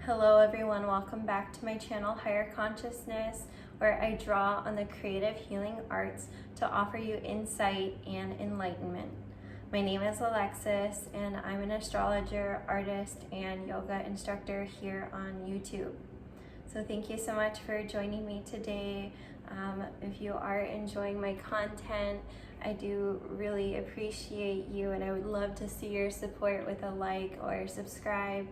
Hello everyone, welcome back to my channel Higher Consciousness, where I draw on the creative healing arts to offer you insight and enlightenment. My name is Alexis and I'm an astrologer, artist, and yoga instructor here on YouTube. So thank you so much for joining me today. If you are enjoying my content, I do really appreciate you and I would love to see your support with a like or subscribe.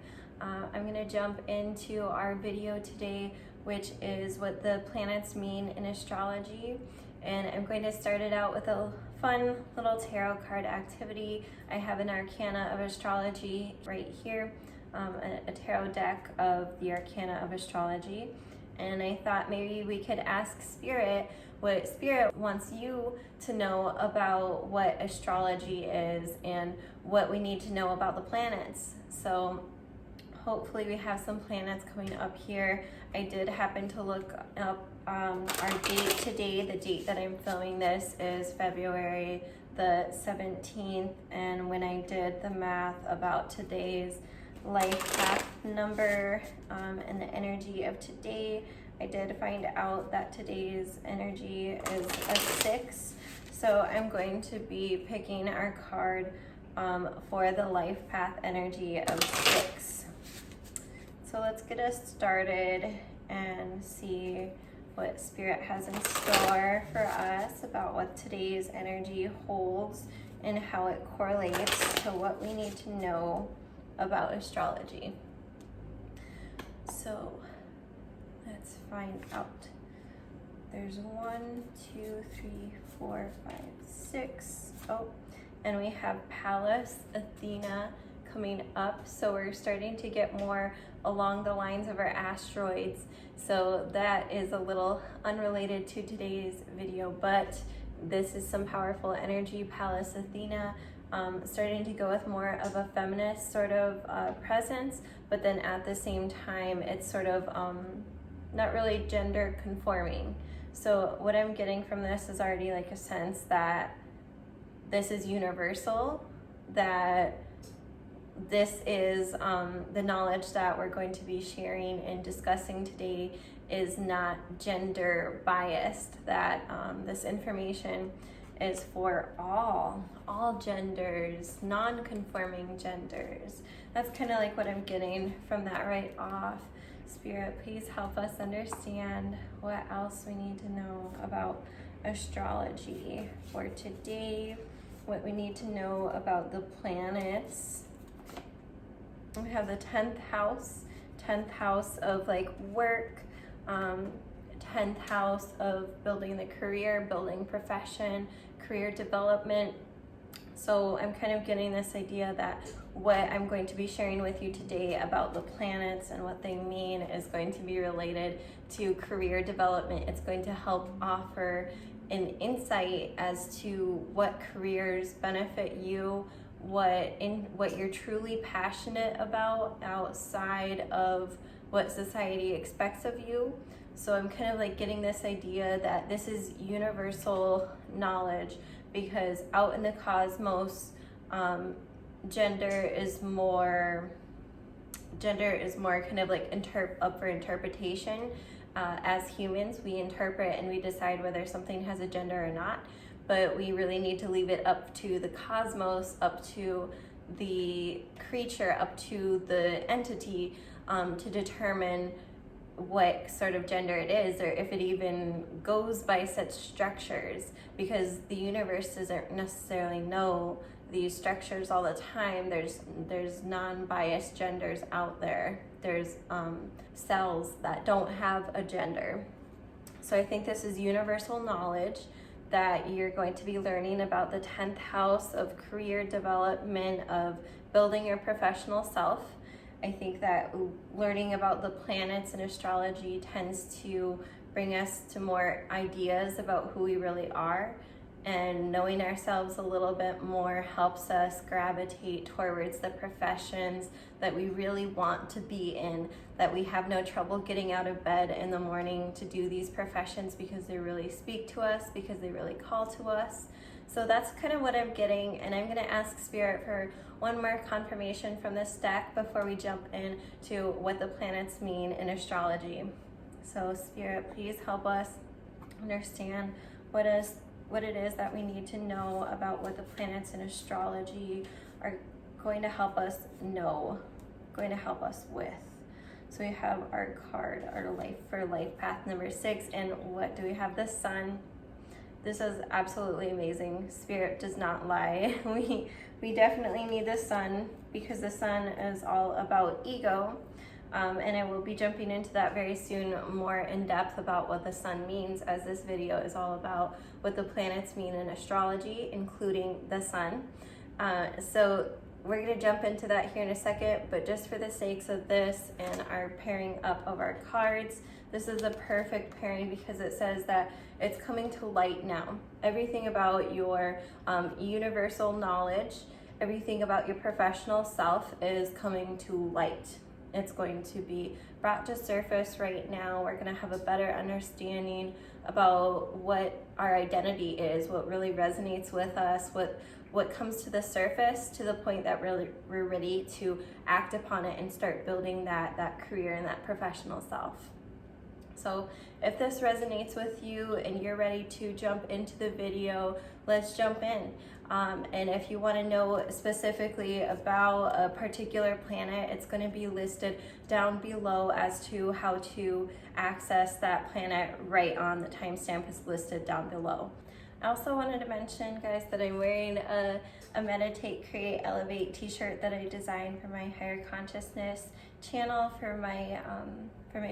I'm going to jump into our video today, which is what the planets mean in astrology. And I'm going to start it out with a fun little tarot card activity. I have an Arcana of astrology right here, a tarot deck of the Arcana of astrology. And I thought maybe we could ask Spirit what Spirit wants you to know about what astrology is and what we need to know about the planets. So hopefully we have some planets coming up here. I did happen to look up our date today. The date that I'm filming this is February the 17th. And when I did the math about today's life path number and the energy of today, I did find out that today's energy is a 6. So I'm going to be picking our card for the life path energy of 6. So let's get us started and see what Spirit has in store for us about what today's energy holds and how it correlates to what we need to know about astrology. So let's find out. There's 1, 2, 3, 4, 5, 6. Oh, and we have Pallas, Athena coming up. So we're starting to get more along the lines of our asteroids. So that is a little unrelated to today's video, but this is some powerful energy. Pallas, Athena, starting to go with more of a feminist sort of presence, but then at the same time, it's sort of not really gender conforming. So what I'm getting from this is already like a sense that this is universal, that this is the knowledge that we're going to be sharing and discussing today is not gender biased, that this information is for all genders, non-conforming genders. That's kind of like what I'm getting from that right off. Spirit, please help us understand what else we need to know about astrology for today, what we need to know about the planets. We have the 10th house of like work, 10th house of building the career, building profession, career development. So I'm kind of getting this idea that what I'm going to be sharing with you today about the planets and what they mean is going to be related to career development. It's going to help offer an insight as to what careers benefit you, what you're truly passionate about outside of what society expects of you. So I'm kind of like getting this idea that this is universal knowledge, because out in the cosmos, gender is more kind of like up for interpretation. As humans, we interpret and we decide whether something has a gender or not. But we really need to leave it up to the cosmos, up to the creature, up to the entity to determine what sort of gender it is, or if it even goes by such structures, because the universe doesn't necessarily know these structures all the time. There's non-biased genders out there. There's cells that don't have a gender. So I think this is universal knowledge that you're going to be learning about the 10th house of career development, of building your professional self. I think that learning about the planets in astrology tends to bring us to more ideas about who we really are, and knowing ourselves a little bit more helps us gravitate towards the professions that we really want to be in, that we have no trouble getting out of bed in the morning to do these professions because they really speak to us, because they really call to us. So that's kind of what I'm getting, and I'm going to ask Spirit for one more confirmation from this deck before we jump into what the planets mean in astrology. So Spirit, please help us understand what it is that we need to know about what the planets in astrology are going to help us know, going to help us with. So we have our card, our life for life path number 6, and what do we have? The Sun. This is absolutely amazing. Spirit does not lie. We definitely need the Sun, because the Sun is all about ego, and I will be jumping into that very soon, more in depth about what the Sun means, as this video is all about what the planets mean in astrology, including the Sun. So we're going to jump into that here in a second, but just for the sakes of this and our pairing up of our cards, this is a perfect pairing because it says that it's coming to light now. Everything about your universal knowledge, everything about your professional self is coming to light. It's going to be brought to surface right now. We're going to have a better understanding about what our identity is, what really resonates with us, what comes to the surface, to the point that really we're ready to act upon it and start building that career and that professional self. So if this resonates with you and you're ready to jump into the video, let's jump in. And if you want to know specifically about a particular planet, it's going to be listed down below as to how to access that planet right on the timestamp is listed down below. I also wanted to mention, guys, that I'm wearing a Meditate, Create, Elevate t-shirt that I designed for my Higher Consciousness channel for my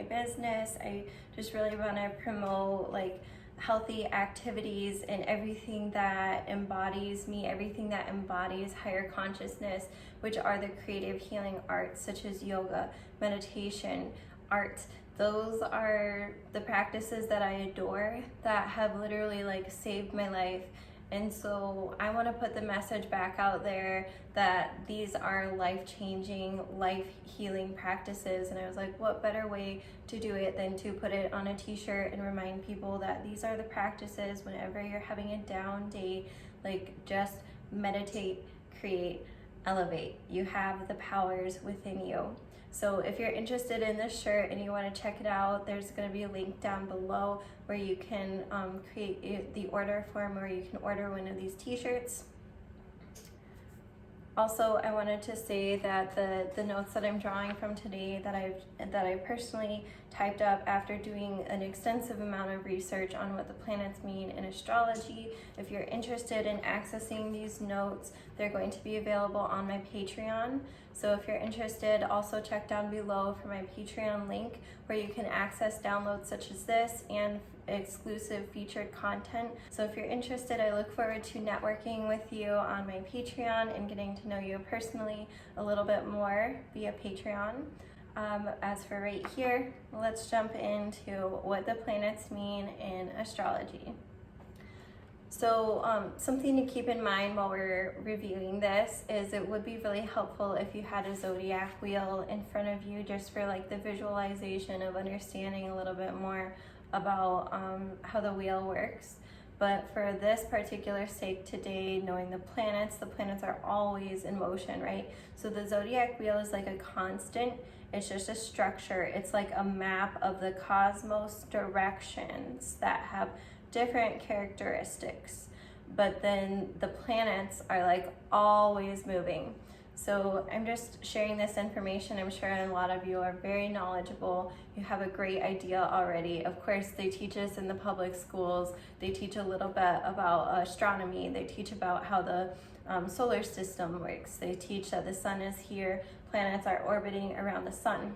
business. I just really want to promote like healthy activities and everything that embodies me, everything that embodies higher consciousness, which are the creative healing arts such as yoga, meditation, art. Those are the practices that I adore, that have literally like saved my life. And so I want to put the message back out there that these are life-changing, life-healing practices. And I was like, what better way to do it than to put it on a t-shirt and remind people that these are the practices whenever you're having a down day, like just meditate, create, elevate. You have the powers within you. So if you're interested in this shirt and you want to check it out, there's going to be a link down below where you can create the order form, where you can order one of these t-shirts. Also, I wanted to say that the notes that I'm drawing from today that I personally typed up after doing an extensive amount of research on what the planets mean in astrology. If you're interested in accessing these notes, they're going to be available on my Patreon. So if you're interested, also check down below for my Patreon link where you can access downloads such as this and exclusive featured content. So if you're interested, I look forward to networking with you on my Patreon and getting to know you personally a little bit more via Patreon. As for right here, let's jump into what the planets mean in astrology. So something to keep in mind while we're reviewing this is it would be really helpful if you had a zodiac wheel in front of you, just for like the visualization of understanding a little bit more about how the wheel works. But for this particular sake today, knowing the planets are always in motion, right? So the zodiac wheel is like a constant. It's just a structure. It's like a map of the cosmos directions that have different characteristics. But then the planets are like always moving. So I'm just sharing this information. I'm sure a lot of you are very knowledgeable. You have a great idea already. Of course, they teach us in the public schools. They teach a little bit about astronomy. They teach about how the solar system works. They teach that the sun is here, planets are orbiting around the sun.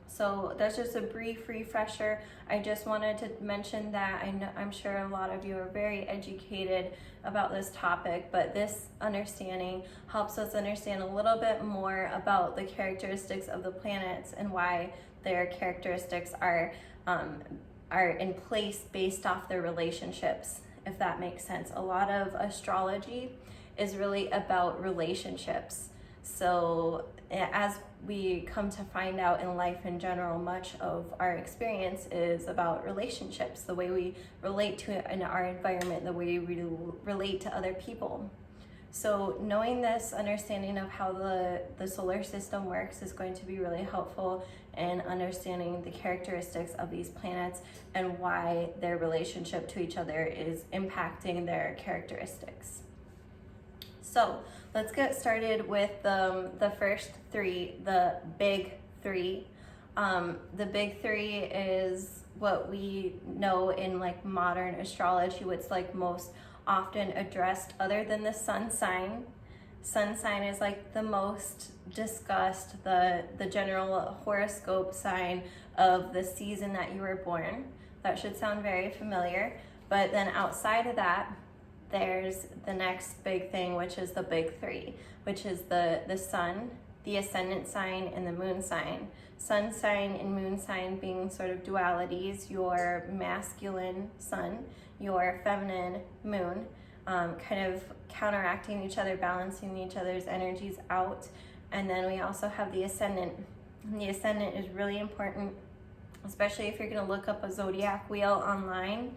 So that's just a brief refresher. I just wanted to mention that. I'm sure a lot of you are very educated about this topic, but this understanding helps us understand a little bit more about the characteristics of the planets and why their characteristics are in place based off their relationships, if that makes sense. A lot of astrology is really about relationships. So as we come to find out in life in general, much of our experience is about relationships, the way we relate to in our environment, the way we relate to other people. So knowing this understanding of how the solar system works is going to be really helpful in understanding the characteristics of these planets and why their relationship to each other is impacting their characteristics. So let's get started with the first three, the big three. The big three is what we know in like modern astrology, what's like most often addressed other than the sun sign. Sun sign is like the most discussed, the general horoscope sign of the season that you were born. That should sound very familiar. But then outside of that, there's the next big thing, which is the big three, which is the sun, the ascendant sign, and the moon sign. Sun sign and moon sign being sort of dualities, your masculine sun, your feminine moon, kind of counteracting each other, balancing each other's energies out. And then we also have the ascendant. And the ascendant is really important, especially if you're going to look up a zodiac wheel online.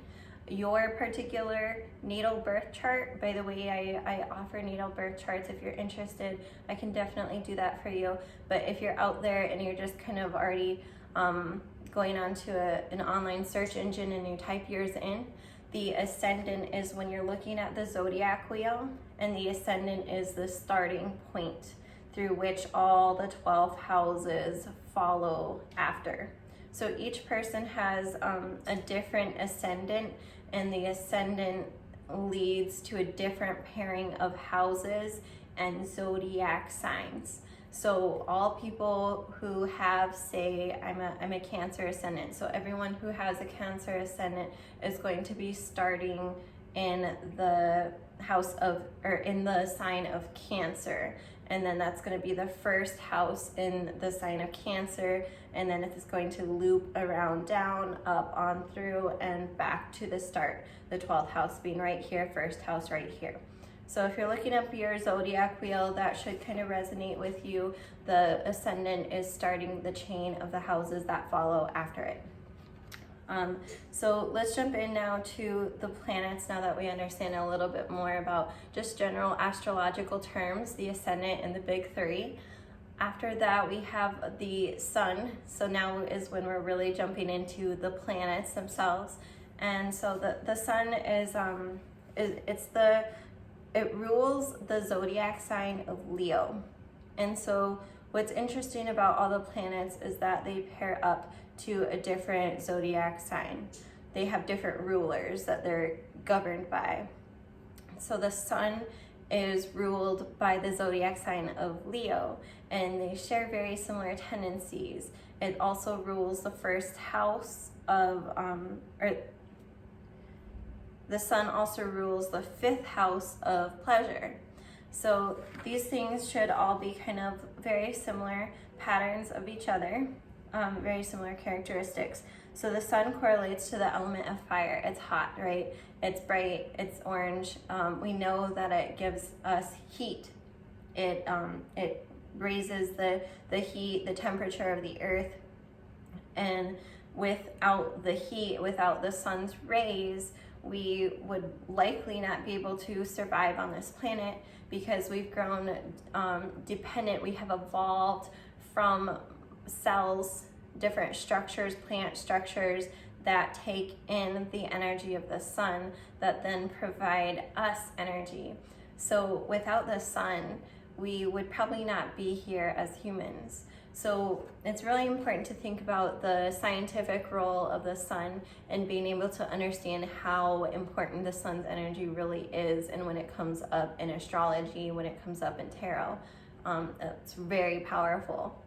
Your particular natal birth chart, by the way, I offer natal birth charts if you're interested. I can definitely do that for you. But if you're out there and you're just kind of already going onto an online search engine and you type yours in, the ascendant is when you're looking at the zodiac wheel, and the ascendant is the starting point through which all the 12 houses follow after. So each person has a different ascendant, and the ascendant leads to a different pairing of houses and zodiac signs. So all people who have, say, I'm a Cancer ascendant, so everyone who has a Cancer ascendant is going to be starting in the house of, or in the sign of Cancer. And then that's going to be the first house in the sign of Cancer, and then it's going to loop around, down, up, on through, and back to the start. The 12th house being right here, first house right here. So if you're looking up your zodiac wheel, that should kind of resonate with you. The ascendant is starting the chain of the houses that follow after it. So let's jump in now to the planets, now that we understand a little bit more about just general astrological terms, the ascendant and the big three. After that, we have the sun. So now is when we're really jumping into the planets themselves. And so the sun it rules the zodiac sign of Leo. And so what's interesting about all the planets is that they pair up to a different zodiac sign. They have different rulers that they're governed by. So the sun is ruled by the zodiac sign of Leo, and they share very similar tendencies. It also rules the first house of, the sun also rules the 5th house of pleasure. So these things should all be kind of very similar patterns of each other, very similar characteristics. So the sun correlates to the element of fire. It's hot, right? It's bright, it's orange. We know that it gives us heat. It raises the heat, the temperature of the earth. And without the heat, without the sun's rays, we would likely not be able to survive on this planet, because we've grown dependent. We have evolved from cells, different structures, plant structures that take in the energy of the sun that then provide us energy. So without the sun, we would probably not be here as humans. So it's really important to think about the scientific role of the sun and being able to understand how important the sun's energy really is, and when it comes up in astrology, when it comes up in tarot. It's very powerful.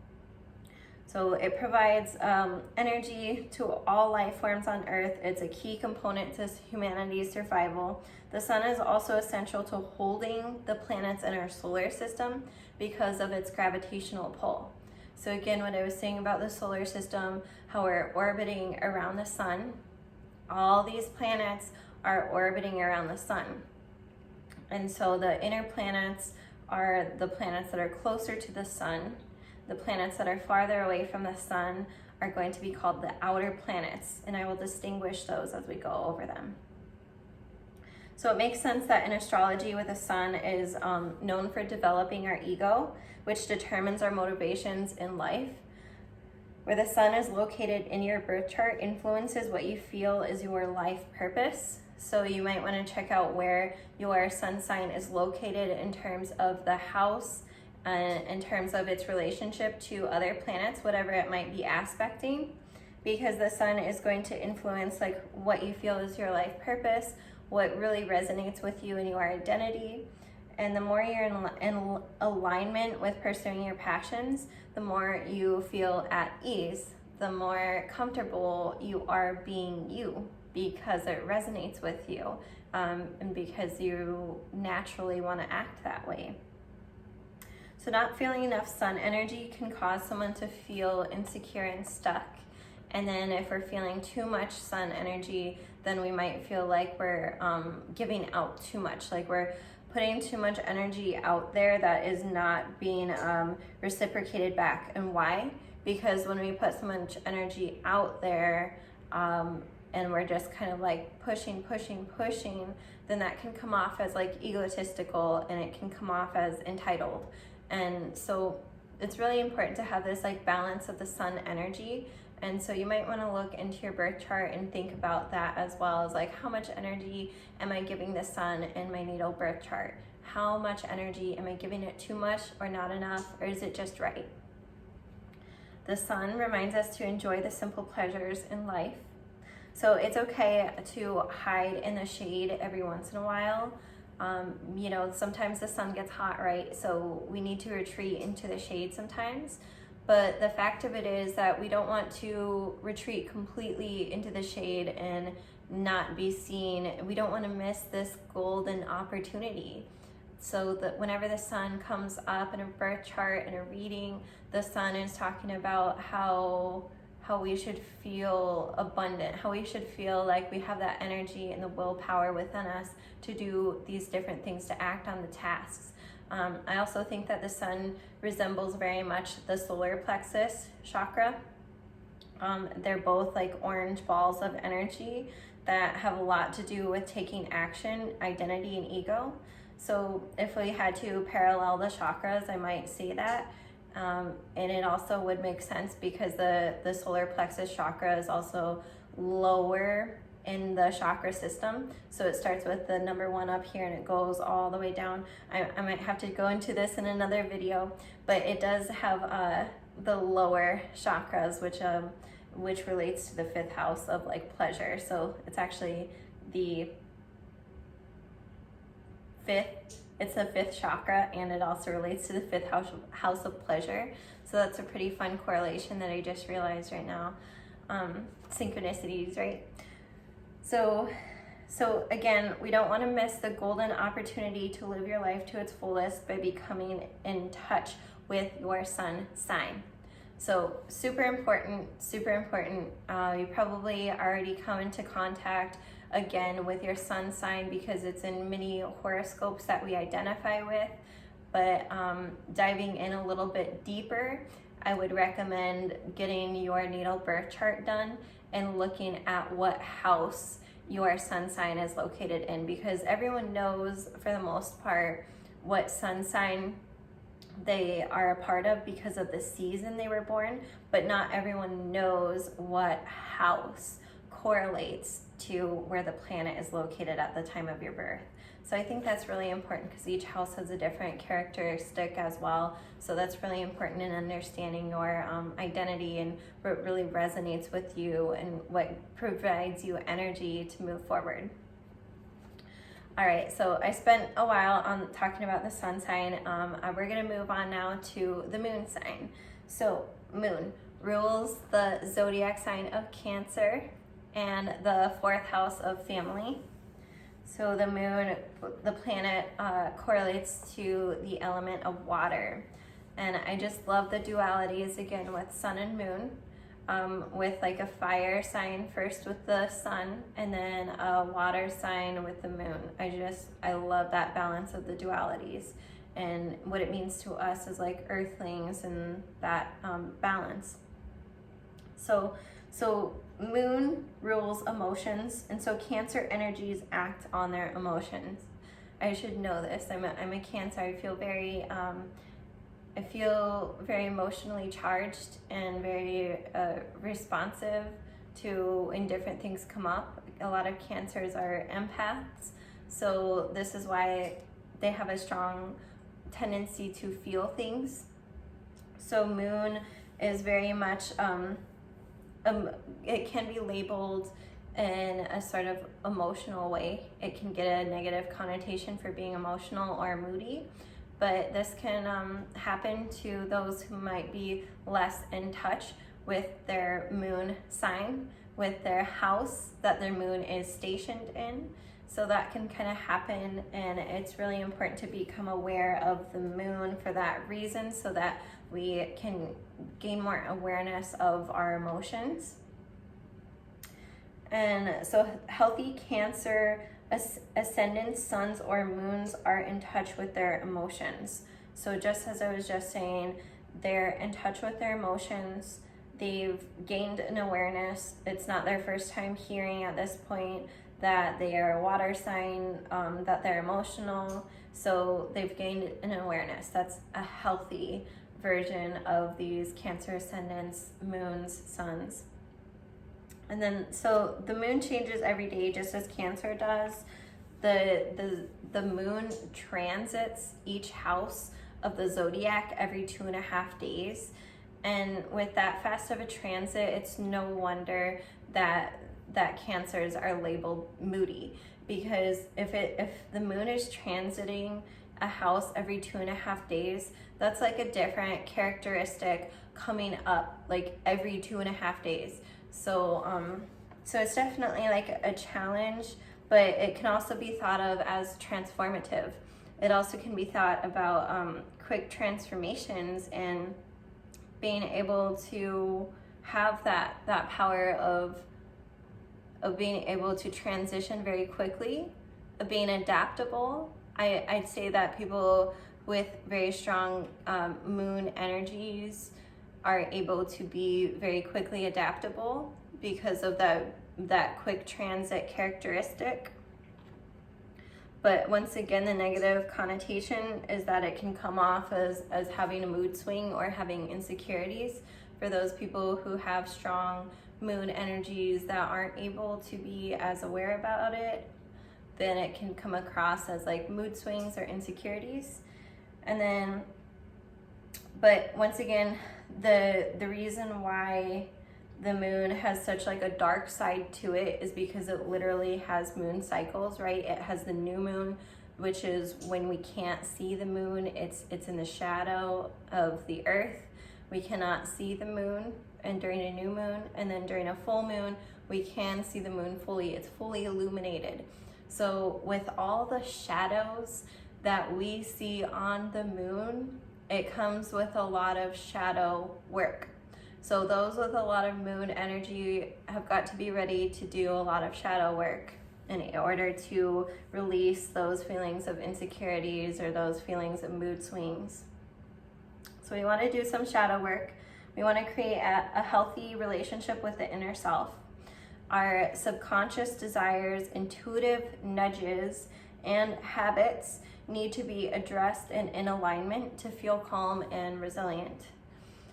So it provides energy to all life forms on Earth. It's a key component to humanity's survival. The sun is also essential to holding the planets in our solar system because of its gravitational pull. So again, what I was saying about the solar system, how we're orbiting around the sun, all these planets are orbiting around the sun. And so the inner planets are the planets that are closer to the sun. The planets that are farther away from the sun are going to be called the outer planets, and I will distinguish those as we go over them. So it makes sense that in astrology with the sun is known for developing our ego, which determines our motivations in life. Where the sun is located in your birth chart influences what you feel is your life purpose. So you might want to check out where your sun sign is located in terms of the house, in terms of its relationship to other planets, whatever it might be aspecting, because the sun is going to influence like what you feel is your life purpose, what really resonates with you and your identity. And the more you're in alignment with pursuing your passions, the more you feel at ease, the more comfortable you are being you, because it resonates with you, and because you naturally want to act that way. So not feeling enough sun energy can cause someone to feel insecure and stuck. And then if we're feeling too much sun energy, then we might feel like we're giving out too much, like we're putting too much energy out there that is not being reciprocated back. And why? Because when we put so much energy out there and we're just kind of like pushing, then that can come off as like egotistical, and it can come off as entitled. And so it's really important to have this like balance of the sun energy. And so you might want to look into your birth chart and think about that, as well as like, how much energy am I giving the sun in my natal birth chart? How much energy am I giving it? Too much or not enough, or is it just right? The sun reminds us to enjoy the simple pleasures in life. So it's okay to hide in the shade every once in a while. You know, sometimes the sun gets hot, right? So we need to retreat into the shade sometimes. But the fact of it is that we don't want to retreat completely into the shade and not be seen. We don't want to miss this golden opportunity. So that whenever the sun comes up in a birth chart and a reading, the sun is talking about how we should feel abundant, how we should feel like we have that energy and the willpower within us to do these different things, to act on the tasks. I also think that the sun resembles very much the solar plexus chakra. They're both like orange balls of energy that have a lot to do with taking action, identity, and ego. So if we had to parallel the chakras, I might say that. And it also would make sense because the solar plexus chakra is also lower in the chakra system. So it starts with the number 1 up here and it goes all the way down. I might have to go into this in another video, but it does have the lower chakras, which relates to the 5th house of like pleasure. So it's actually the 5th. It's the 5th chakra, and it also relates to the 5th house of pleasure. So that's a pretty fun correlation that I just realized right now. Synchronicities, right? So again, we don't want to miss the golden opportunity to live your life to its fullest by becoming in touch with your sun sign. So super important, super important. You probably already come into contact again with your sun sign because it's in many horoscopes that we identify with. But diving in a little bit deeper, I would recommend getting your natal birth chart done and looking at what house your sun sign is located in, because everyone knows for the most part what sun sign they are a part of because of the season they were born, but not everyone knows what house correlates to where the planet is located at the time of your birth. So I think that's really important because each house has a different characteristic as well. So that's really important in understanding your identity and what really resonates with you and what provides you energy to move forward. All right, so I spent a while on talking about the sun sign. We're gonna move on now to the moon sign. So moon rules the zodiac sign of Cancer and the 4th house of family. So the moon, the planet, correlates to the element of water. And I just love the dualities again with sun and moon, with like a fire sign first with the sun and then a water sign with the moon. I love that balance of the dualities and what it means to us as like earthlings and that balance. So So moon rules emotions, and so Cancer energies act on their emotions. I should know this. I'm a Cancer. I feel very emotionally charged and very responsive to when different things come up. A lot of Cancers are empaths, so this is why they have a strong tendency to feel things. So moon is very much, it can be labeled in a sort of emotional way. It can get a negative connotation for being emotional or moody, but this can happen to those who might be less in touch with their moon sign, with their house that their moon is stationed in. So that can kind of happen, and it's really important to become aware of the moon for that reason, so that we can gain more awareness of our emotions. And so healthy Cancer ascendant suns or moons are in touch with their emotions. So just as I was just saying, they're in touch with their emotions. They've gained an awareness. It's not their first time hearing at this point that they are a water sign, that they're emotional. So they've gained an awareness. That's a healthy version of these Cancer ascendants, moons, suns. And then, so the moon changes every day, just as Cancer does. The moon transits each house of the zodiac every 2.5 days. And with that fast of a transit, it's no wonder that Cancers are labeled moody, because if the moon is transiting a house every 2.5 days, that's like a different characteristic coming up like every 2.5 days. So it's definitely like a challenge, but it can also be thought of as transformative. It also can be thought about quick transformations and being able to have that power of being able to transition very quickly, of being adaptable. I'd say that people with very strong moon energies are able to be very quickly adaptable because of that quick transit characteristic. But once again, the negative connotation is that it can come off as having a mood swing or having insecurities. For those people who have strong moon energies that aren't able to be as aware about it, then it can come across as like mood swings or insecurities. And then, but once again, the reason why the moon has such like a dark side to it is because it literally has moon cycles, right? It has the new moon, which is when we can't see the moon. It's in the shadow of the earth. We cannot see the moon, and during a new moon, and then during a full moon, we can see the moon fully. It's fully illuminated. So with all the shadows that we see on the moon, it comes with a lot of shadow work. So those with a lot of moon energy have got to be ready to do a lot of shadow work in order to release those feelings of insecurities or those feelings of mood swings. So we want to do some shadow work. We want to create a healthy relationship with the inner self. Our subconscious desires, intuitive nudges, and habits need to be addressed and in alignment to feel calm and resilient.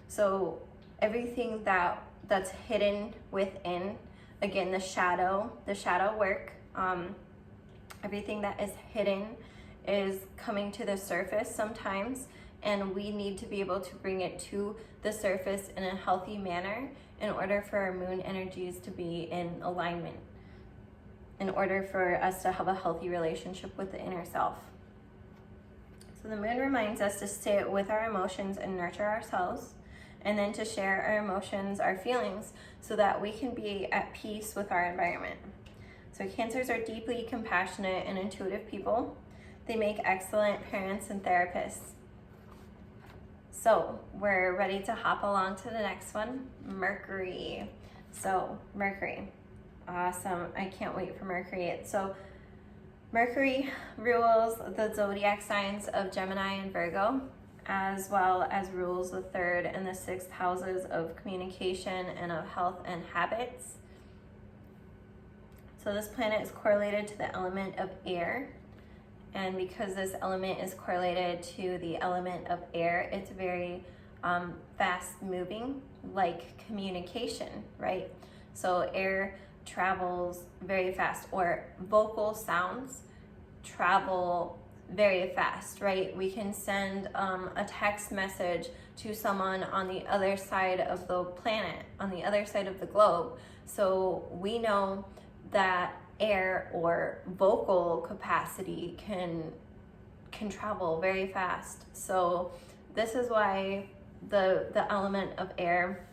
So everything that's hidden within, again, the shadow work, everything that is hidden is coming to the surface sometimes, and we need to be able to bring it to the surface in a healthy manner in order for our moon energies to be in alignment, in order for us to have a healthy relationship with the inner self. So the moon reminds us to sit with our emotions and nurture ourselves, and then to share our emotions, our feelings, so that we can be at peace with our environment. So Cancers are deeply compassionate and intuitive people. They make excellent parents and therapists. So we're ready to hop along to the next one, Mercury. So Mercury, awesome. I can't wait for Mercury. So Mercury rules the zodiac signs of Gemini and Virgo. as well as rules the 3rd and the 6th houses of communication and of health and habits. So this planet is correlated to the element of air. And because this element is correlated to the element of air, it's very fast moving, like communication, right? So air travels very fast, or vocal sounds travel very fast, right? We can send a text message to someone on the other side of the planet, on the other side of the globe. So we know that air or vocal capacity can travel very fast. So this is why the element of air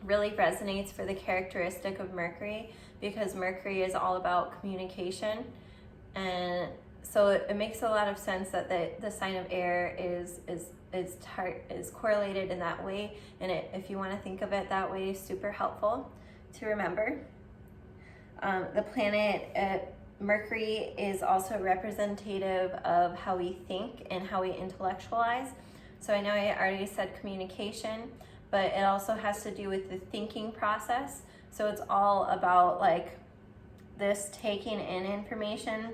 really resonates for the characteristic of Mercury, because Mercury is all about communication. And so it makes a lot of sense that the sign of air is correlated in that way. And if you want to think of it that way, super helpful to remember. The planet Mercury is also representative of how we think and how we intellectualize. So I know I already said communication, but it also has to do with the thinking process. So it's all about like this taking in information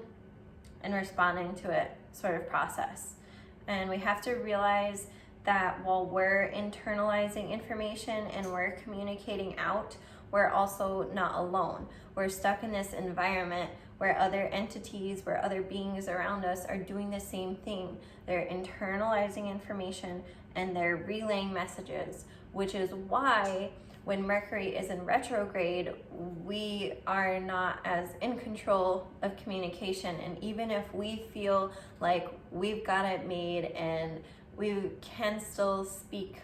and responding to it sort of process. And we have to realize that while we're internalizing information and we're communicating out, we're also not alone. We're stuck in this environment where other entities, where other beings around us are doing the same thing. They're internalizing information and they're relaying messages, which is why when Mercury is in retrograde, we are not as in control of communication. And even if we feel like we've got it made and we can still speak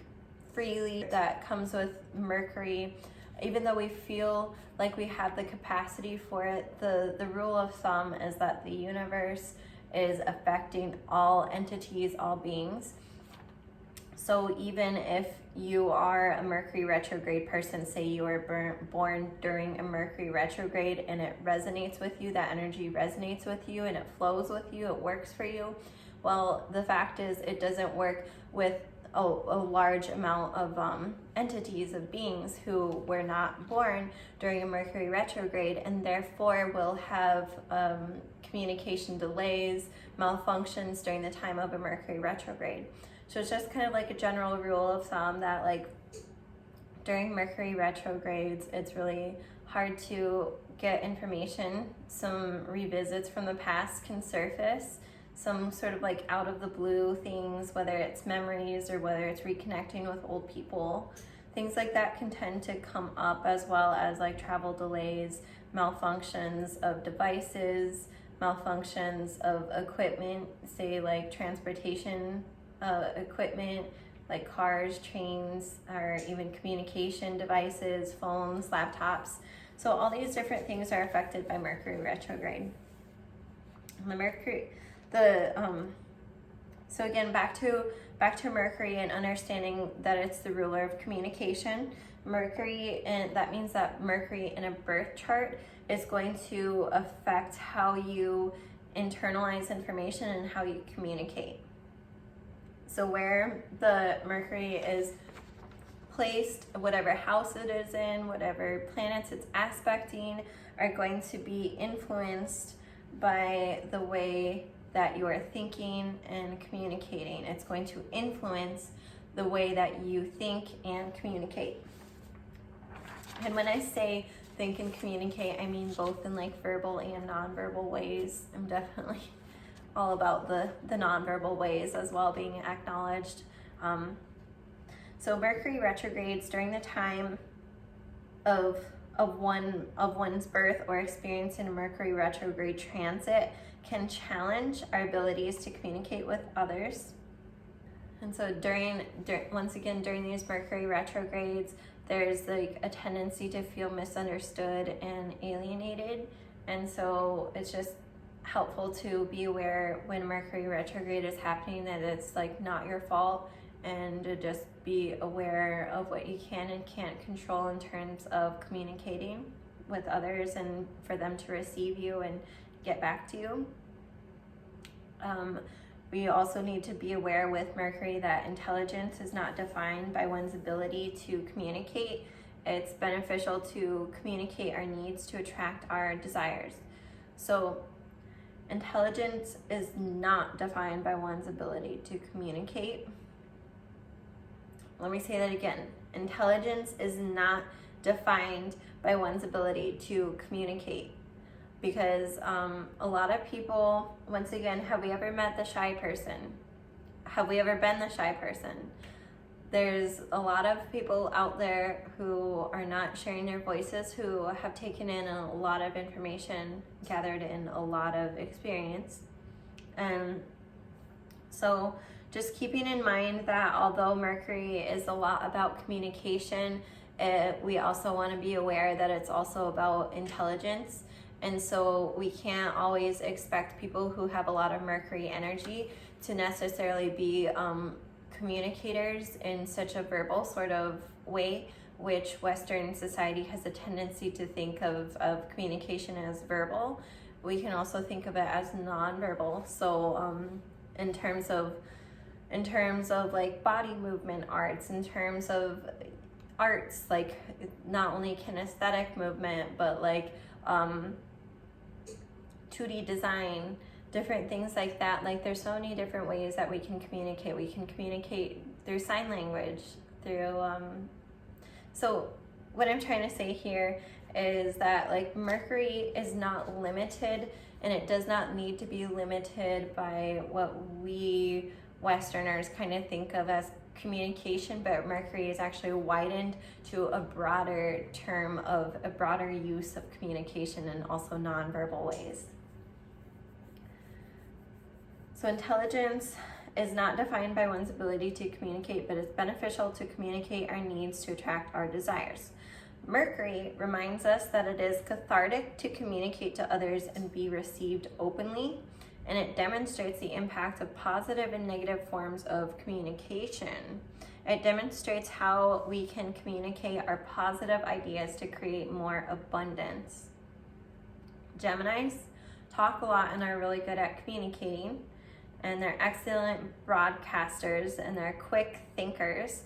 freely, that comes with Mercury, even though we feel like we have the capacity for it, the rule of thumb is that the universe is affecting all entities, all beings. So even if you are a Mercury retrograde person, say you were born during a Mercury retrograde and it resonates with you, that energy resonates with you and it flows with you, it works for you. Well, the fact is it doesn't work with a large amount of entities, of beings who were not born during a Mercury retrograde, and therefore will have communication delays, malfunctions during the time of a Mercury retrograde. So it's just kind of like a general rule of thumb that like during Mercury retrogrades, it's really hard to get information. Some revisits from the past can surface, some sort of like out of the blue things, whether it's memories or whether it's reconnecting with old people. Things like that can tend to come up, as well as like travel delays, malfunctions of devices, malfunctions of equipment, say like transportation equipment, like cars, trains, or even communication devices, phones, laptops. So all these different things are affected by Mercury retrograde. So again, back to Mercury and understanding that it's the ruler of communication. Mercury, and that means that Mercury in a birth chart is going to affect how you internalize information and how you communicate. So where the Mercury is placed, whatever house it is in, whatever planets it's aspecting, are going to be influenced by the way that you are thinking and communicating. It's going to influence the way that you think and communicate. And when I say think and communicate, I mean both in like verbal and nonverbal ways. I'm definitely all about the nonverbal ways as well being acknowledged. So Mercury retrogrades during the time of one's birth or experiencing a Mercury retrograde transit can challenge our abilities to communicate with others. And so once again during these Mercury retrogrades, there's like a tendency to feel misunderstood and alienated. And so it's just helpful to be aware when Mercury retrograde is happening that it's like not your fault, and to just be aware of what you can and can't control in terms of communicating with others and for them to receive you and get back to you. We also need to be aware with Mercury that intelligence is not defined by one's ability to communicate. It's beneficial to communicate our needs to attract our desires. So intelligence is not defined by one's ability to communicate. Let me say that again. Intelligence is not defined by one's ability to communicate. Because a lot of people, once again, have we ever met the shy person? Have we ever been the shy person? There's a lot of people out there who are not sharing their voices, who have taken in a lot of information, gathered in a lot of experience. And so just keeping in mind that although Mercury is a lot about communication, we also want to be aware that it's also about intelligence. And so we can't always expect people who have a lot of Mercury energy to necessarily be communicators in such a verbal sort of way, which Western society has a tendency to think of communication as verbal. We can also think of it as nonverbal. So in terms of like body movement arts, in terms of arts, like not only kinesthetic movement, but like 2D design, different things like that. Like there's so many different ways that we can communicate. We can communicate through sign language, through so what I'm trying to say here is that like Mercury is not limited, and it does not need to be limited by what we Westerners kind of think of as communication, but Mercury is actually widened to a broader term of a broader use of communication and also nonverbal ways. So intelligence is not defined by one's ability to communicate, but it's beneficial to communicate our needs to attract our desires. Mercury reminds us that it is cathartic to communicate to others and be received openly, and it demonstrates the impact of positive and negative forms of communication. It demonstrates how we can communicate our positive ideas to create more abundance. Geminis talk a lot and are really good at communicating, and they're excellent broadcasters and they're quick thinkers.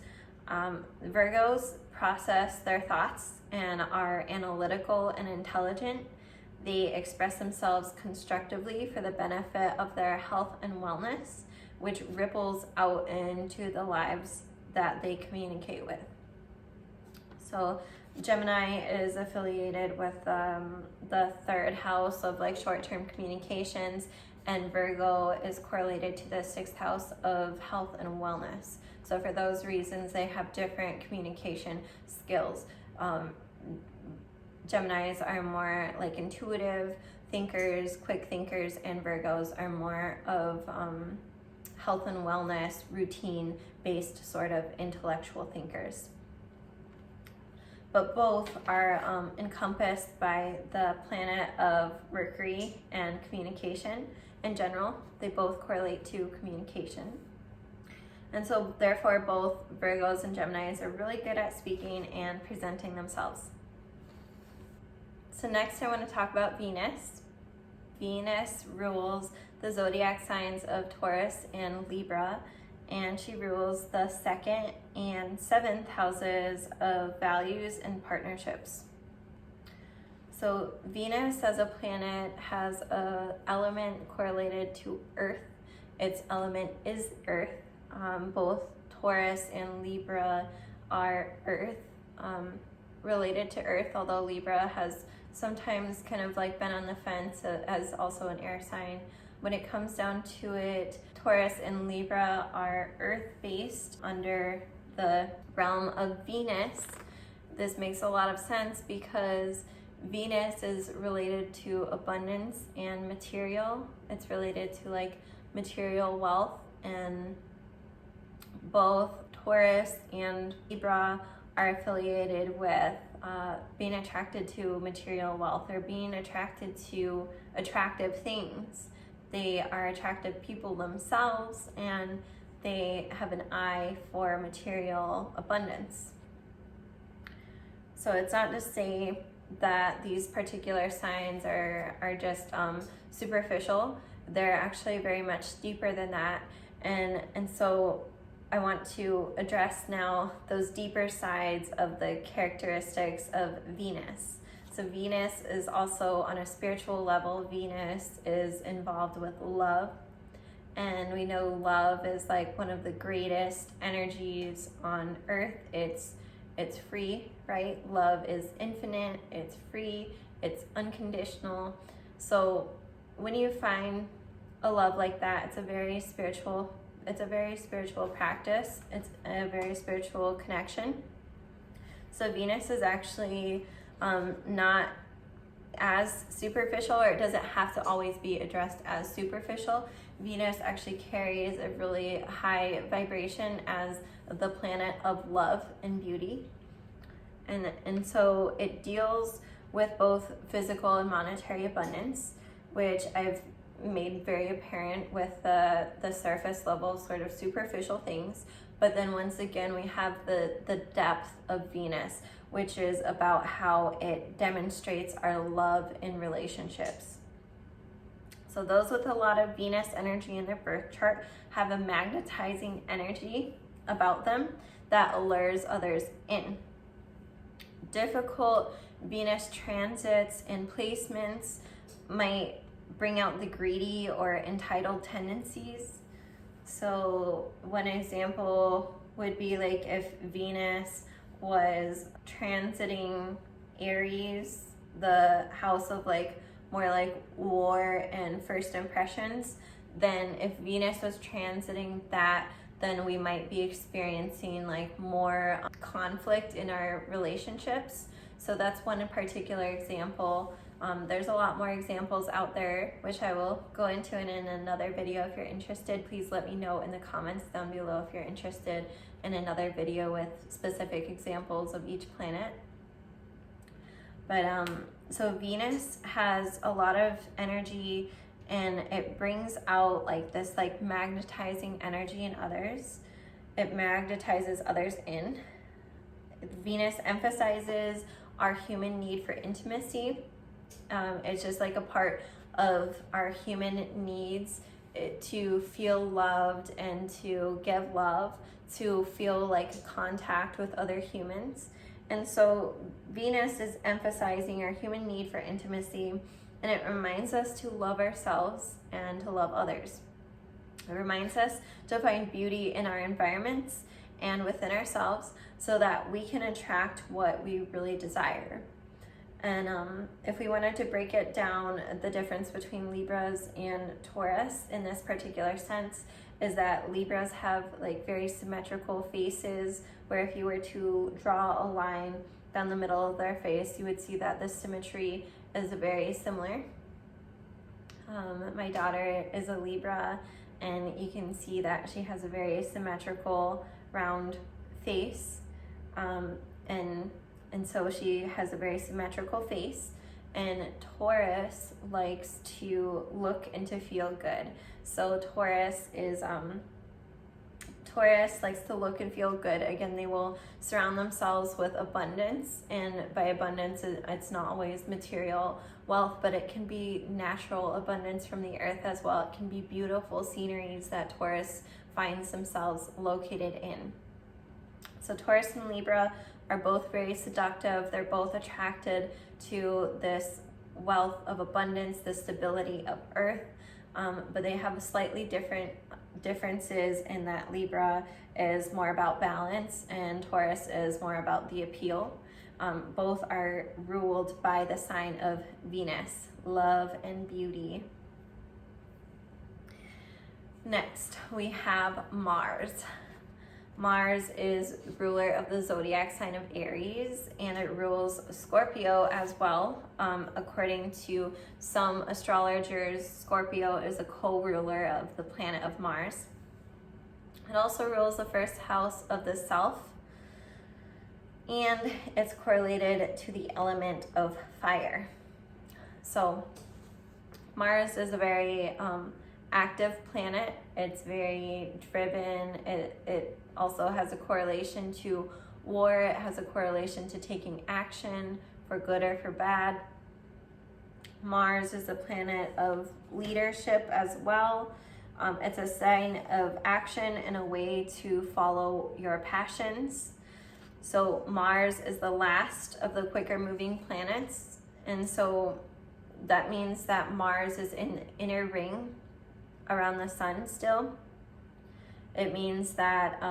Virgos process their thoughts and are analytical and intelligent. They express themselves constructively for the benefit of their health and wellness, which ripples out into the lives that they communicate with. So Gemini is affiliated with the third house of like short-term communications, and Virgo is correlated to the sixth house of health and wellness. So for those reasons, they have different communication skills. Geminis are more like intuitive thinkers, quick thinkers, and Virgos are more of health and wellness, routine-based sort of intellectual thinkers. But both are encompassed by the planet of Mercury and communication in general. They both correlate to communication. And so therefore both Virgos and Geminis are really good at speaking and presenting themselves. So next I want to talk about Venus. Venus rules the zodiac signs of Taurus and Libra, and she rules the 2nd and 7th houses of values and partnerships. So Venus as a planet has an element correlated to Earth. Its element is Earth. Both Taurus and Libra are Earth, related to Earth, although Libra has sometimes kind of like been on the fence as also an air sign. When it comes down to it, Taurus and Libra are Earth-based under the realm of Venus. This makes a lot of sense because Venus is related to abundance and material. It's related to like material wealth, and both Taurus and Libra are affiliated with being attracted to material wealth or being attracted to attractive things. They are attractive people themselves, and they have an eye for material abundance. So it's not to say that these particular signs are just superficial. they're actually very much deeper than that. And so I want to address now those deeper sides of the characteristics of Venus. So Venus is also on a spiritual level. Venus is involved with love. And we know love is like one of the greatest energies on earth. It's free, right? Love is infinite, it's free, it's unconditional. So when you find a love like that, it's a very spiritual practice. It's a very spiritual connection. So Venus is actually not as superficial, or it doesn't have to always be addressed as superficial. Venus actually carries a really high vibration as the planet of love and beauty. And so it deals with both physical and monetary abundance, which I've made very apparent with the surface level sort of superficial things. But then once again, we have the depth of Venus, which is about how it demonstrates our love in relationships. So those with a lot of Venus energy in their birth chart have a magnetizing energy about them that allures others in. Difficult Venus transits and placements might bring out the greedy or entitled tendencies. So one example would be like if Venus was transiting Aries, the house of like more like war and first impressions, then if Venus was transiting that, then we might be experiencing like more conflict in our relationships. So that's one particular example. There's a lot more examples out there, which I will go into in another video. If you're interested, please let me know in the comments down below if you're interested in another video with specific examples of each planet. But so Venus has a lot of energy, and it brings out like this like magnetizing energy in others. It magnetizes others in. Venus emphasizes our human need for intimacy. It's just like a part of our human needs to feel loved and to give love, to feel like contact with other humans. And so Venus is emphasizing our human need for intimacy, and it reminds us to love ourselves and to love others. It reminds us to find beauty in our environments and within ourselves so that we can attract what we really desire. And if we wanted to break it down, the difference between Libras and Taurus in this particular sense is that Libras have like very symmetrical faces, where if you were to draw a line down the middle of their face, you would see that the symmetry is very similar. My daughter is a Libra, and you can see that she has a very symmetrical round face. And so she has a very symmetrical face, and Taurus likes to look and to feel good. So Taurus likes to look and feel good. Again, they will surround themselves with abundance, and by abundance, it's not always material wealth, but it can be natural abundance from the earth as well. It can be beautiful sceneries that Taurus finds themselves located in. So Taurus and Libra are both very seductive. They're both attracted to this wealth of abundance, the stability of earth, but they have slightly different differences in that Libra is more about balance and Taurus is more about the appeal. Both are ruled by the sign of Venus, love and beauty. Next, we have Mars. Mars is ruler of the zodiac sign of Aries, and it rules Scorpio as well. According to some astrologers, Scorpio is a co-ruler of the planet of Mars. It also rules the first house of the self, and it's correlated to the element of fire. So Mars is a very active planet. It's very driven. It also has a correlation to war. It has a correlation to taking action for good or for bad. Mars is a planet of leadership as well. It's a sign of action and a way to follow your passions. So Mars is the last of the quicker moving planets. And so that means that Mars is in the inner ring around the sun still. It means that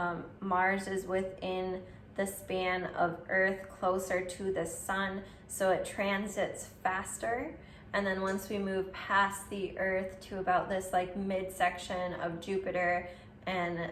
Mars is within the span of Earth, closer to the sun, so it transits faster. And then once we move past the Earth to about this like midsection of Jupiter and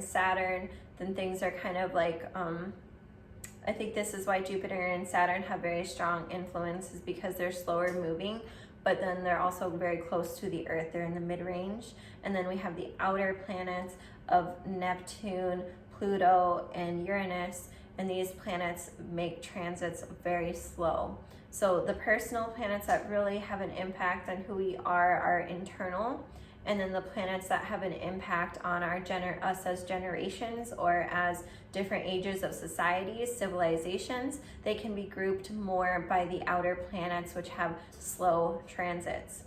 Saturn, then things are kind of like, I think this is why Jupiter and Saturn have very strong influences, because they're slower moving, but then they're also very close to the Earth. They're in the mid-range. And then we have the outer planets of Neptune, Pluto, and Uranus, and these planets make transits very slow. So the personal planets that really have an impact on who we are internal, and then the planets that have an impact on us as generations or as different ages of societies, civilizations, they can be grouped more by the outer planets, which have slow transits.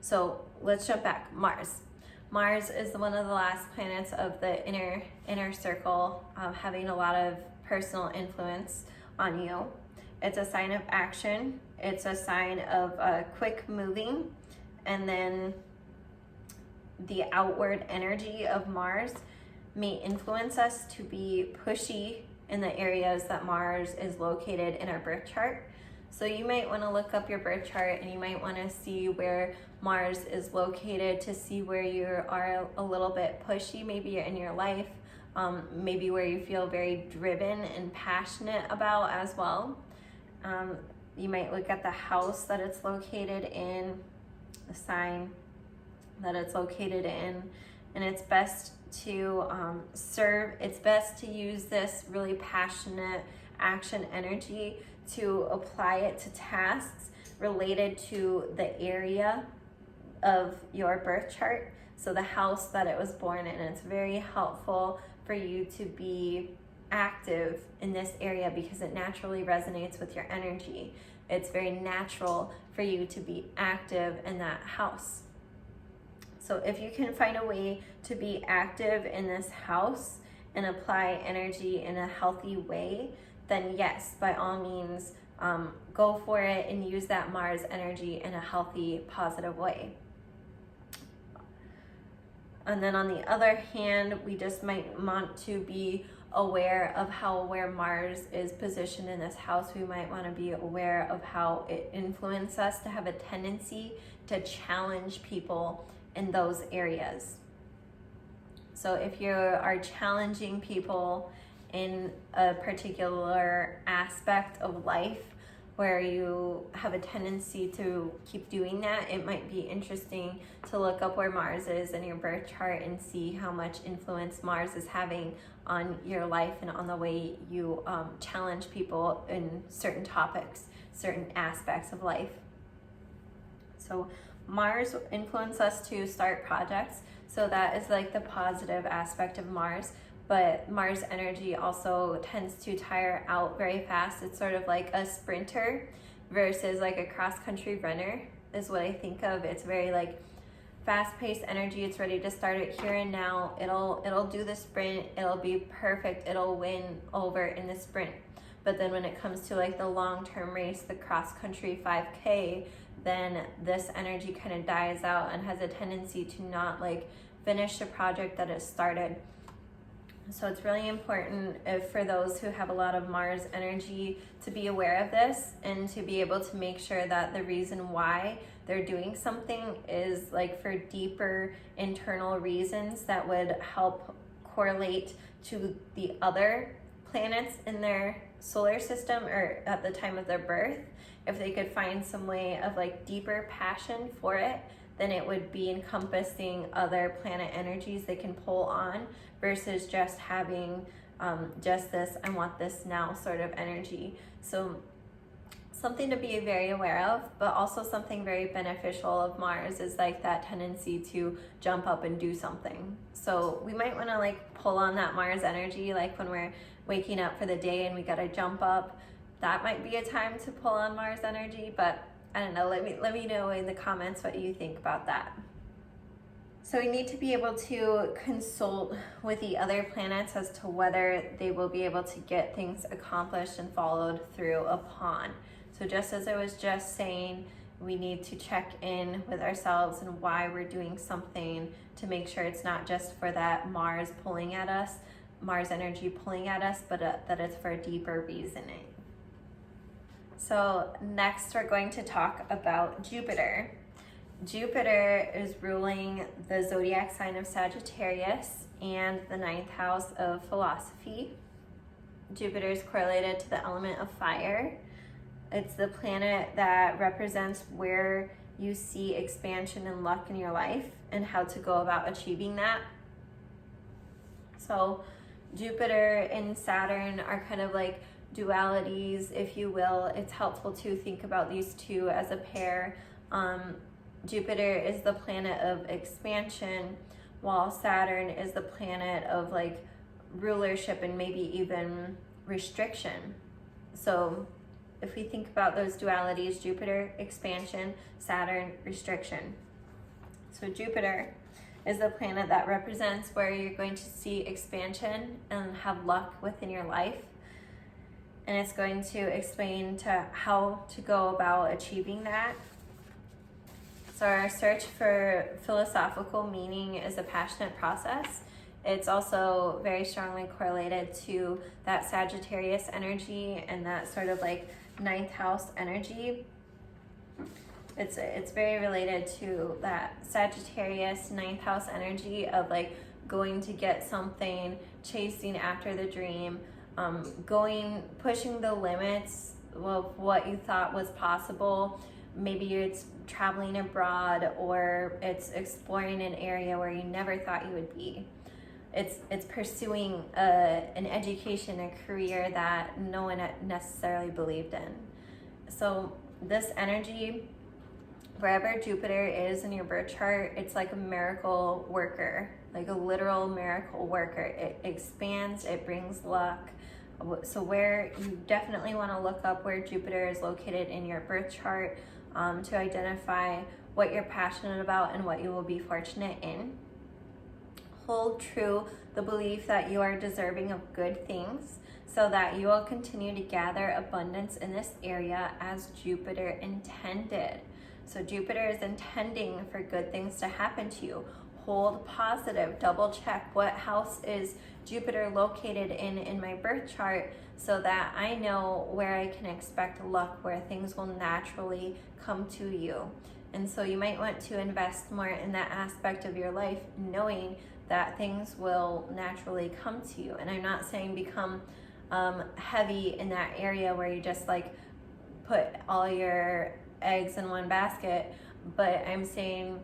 So let's jump back. Mars is one of the last planets of the inner circle, having a lot of personal influence on you. It's a sign of action. It's a sign of quick moving. And then the outward energy of Mars may influence us to be pushy in the areas that Mars is located in our birth chart. So you might want to look up your birth chart, and you might want to see where Mars is located to see where you are a little bit pushy, maybe in your life, maybe where you feel very driven and passionate about as well. You might look at the house that it's located in, the sign that it's located in, and it's best to it's best to use this really passionate action energy to apply it to tasks related to the area of your birth chart. So the house that it was born in, it's very helpful for you to be active in this area because it naturally resonates with your energy. It's very natural for you to be active in that house. So if you can find a way to be active in this house and apply energy in a healthy way, then yes, by all means, go for it and use that Mars energy in a healthy, positive way. And then on the other hand, we just might want to be aware of where Mars is positioned in this house. We might want to be aware of how it influences us to have a tendency to challenge people in those areas. So if you are challenging people in a particular aspect of life where you have a tendency to keep doing that, it might be interesting to look up where Mars is in your birth chart and see how much influence Mars is having on your life and on the way you challenge people in certain topics, certain aspects of life. So Mars influences us to start projects. So that is like the positive aspect of Mars. But Mars energy also tends to tire out very fast. It's sort of like a sprinter versus like a cross-country runner is what I think of. It's very like fast-paced energy. It's ready to start it here and now. It'll do the sprint. It'll be perfect. It'll win over in the sprint. But then when it comes to like the long-term race, the cross-country 5K, then this energy kind of dies out and has a tendency to not like finish the project that it started. So it's really important for those who have a lot of Mars energy to be aware of this and to be able to make sure that the reason why they're doing something is like for deeper internal reasons that would help correlate to the other planets in their solar system or at the time of their birth. If they could find some way of like deeper passion for it, then it would be encompassing other planet energies they can pull on versus just having just this, I want this now sort of energy. So something to be very aware of, but also something very beneficial of Mars is like that tendency to jump up and do something. So we might want to like pull on that Mars energy, like when we're waking up for the day and we got to jump up that might be a time to pull on Mars energy, but I don't know. Let me know in the comments what you think about that. So we need to be able to consult with the other planets as to whether they will be able to get things accomplished and followed through upon. So just as I was just saying, we need to check in with ourselves and why we're doing something to make sure it's not just for that Mars pulling at us, Mars energy pulling at us, but that it's for a deeper reasoning. So next we're going to talk about Jupiter. Jupiter is ruling the zodiac sign of Sagittarius and the 9th house of philosophy. Jupiter is correlated to the element of fire. It's the planet that represents where you see expansion and luck in your life and how to go about achieving that. So Jupiter and Saturn are kind of like dualities, if you will. It's helpful to think about these two as a pair. Jupiter is the planet of expansion, while Saturn is the planet of like rulership and maybe even restriction. So if we think about those dualities, Jupiter, expansion, Saturn, restriction. So Jupiter is the planet that represents where you're going to see expansion and have luck within your life. And it's going to explain to how to go about achieving that. So our search for philosophical meaning is a passionate process. It's also very strongly correlated to that Sagittarius energy and that sort of like 9th house energy. It's very related to that Sagittarius 9th house energy of like going to get something, chasing after the dream, pushing the limits of what you thought was possible. Maybe it's traveling abroad, or it's exploring an area where you never thought you would be. It's pursuing an education, a career that no one necessarily believed in. So this energy, wherever Jupiter is in your birth chart, it's like a miracle worker, like a literal miracle worker. It expands, it brings luck. So where you definitely want to look up where Jupiter is located in your birth chart to identify what you're passionate about and what you will be fortunate in. Hold true the belief that you are deserving of good things so that you will continue to gather abundance in this area as Jupiter intended. So Jupiter is intending for good things to happen to you. Hold positive, double check what house is Jupiter located in my birth chart so that I know where I can expect luck, where things will naturally come to you. And so you might want to invest more in that aspect of your life, knowing that things will naturally come to you. And I'm not saying become heavy in that area where you just like put all your eggs in one basket, but I'm saying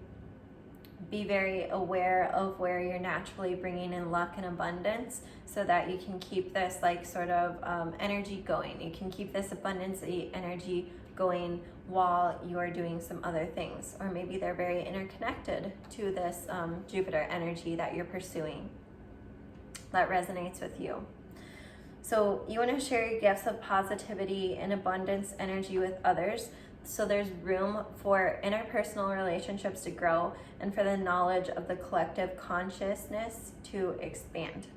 be very aware of where you're naturally bringing in luck and abundance so that you can keep this like sort of energy going. You can keep this abundance energy going while you're doing some other things, or maybe they're very interconnected to this Jupiter energy that you're pursuing that resonates with you. So you want to share your gifts of positivity and abundance energy with others, so there's room for interpersonal relationships to grow and for the knowledge of the collective consciousness to expand.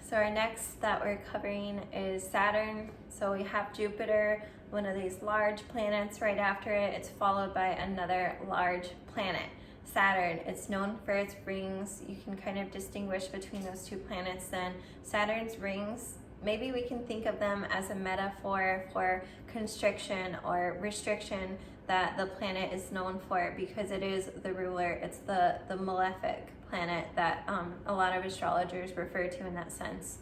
So our next that we're covering is Saturn. So we have Jupiter, one of these large planets. Right after it, it's followed by another large planet, Saturn. It's known for its rings. You can kind of distinguish between those two planets then. Saturn's rings, maybe we can think of them as a metaphor for constriction or restriction that the planet is known for, because it is the ruler. It's the malefic planet that a lot of astrologers refer to in that sense.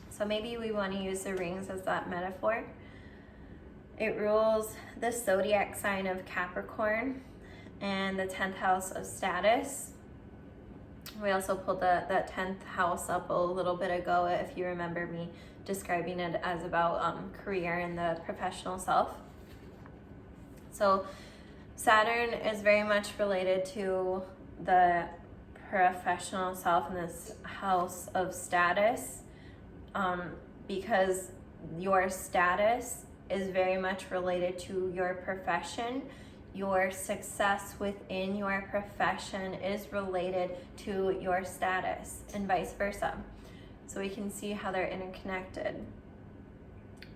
So maybe we want to use the rings as that metaphor. It rules the zodiac sign of Capricorn and the 10th house of status. We also pulled the 10th house up a little bit ago, if you remember me describing it as about career and the professional self. So Saturn is very much related to the professional self in this house of status, because your status is very much related to your profession. Your success within your profession is related to your status, and vice versa. So we can see how they're interconnected.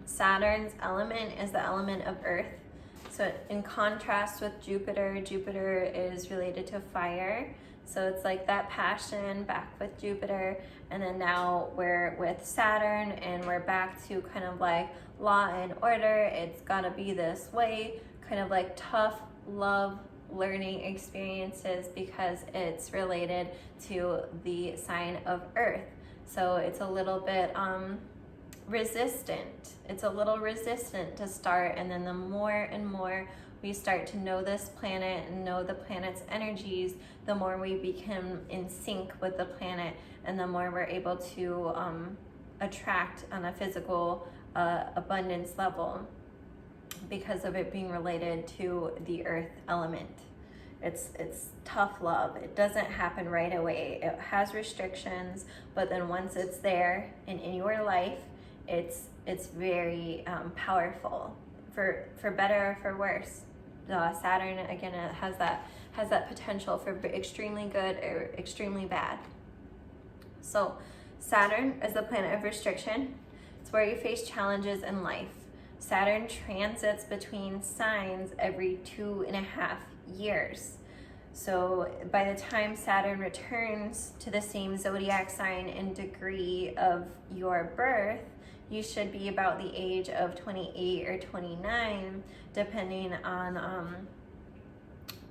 Saturn's element is the element of earth. So in contrast with Jupiter, Jupiter is related to fire. So it's like that passion back with Jupiter. And then now we're with Saturn and we're back to kind of like law and order. It's gotta be this way, kind of like tough love learning experiences, because it's related to the sign of earth. So it's a little bit resistant. It's a little resistant to start, and then the more and more we start to know this planet and know the planet's energies, the more we become in sync with the planet, and the more we're able to attract on a physical abundance level, because of it being related to the earth element. It's tough love. It doesn't happen right away. It has restrictions, but then once it's there and in your life, it's very powerful, for better or for worse. Saturn, again, it has that potential for extremely good or extremely bad. So Saturn is the planet of restriction. It's where you face challenges in life. Saturn transits between signs every 2.5 years. So by the time Saturn returns to the same zodiac sign and degree of your birth, you should be about the age of 28 or 29, depending on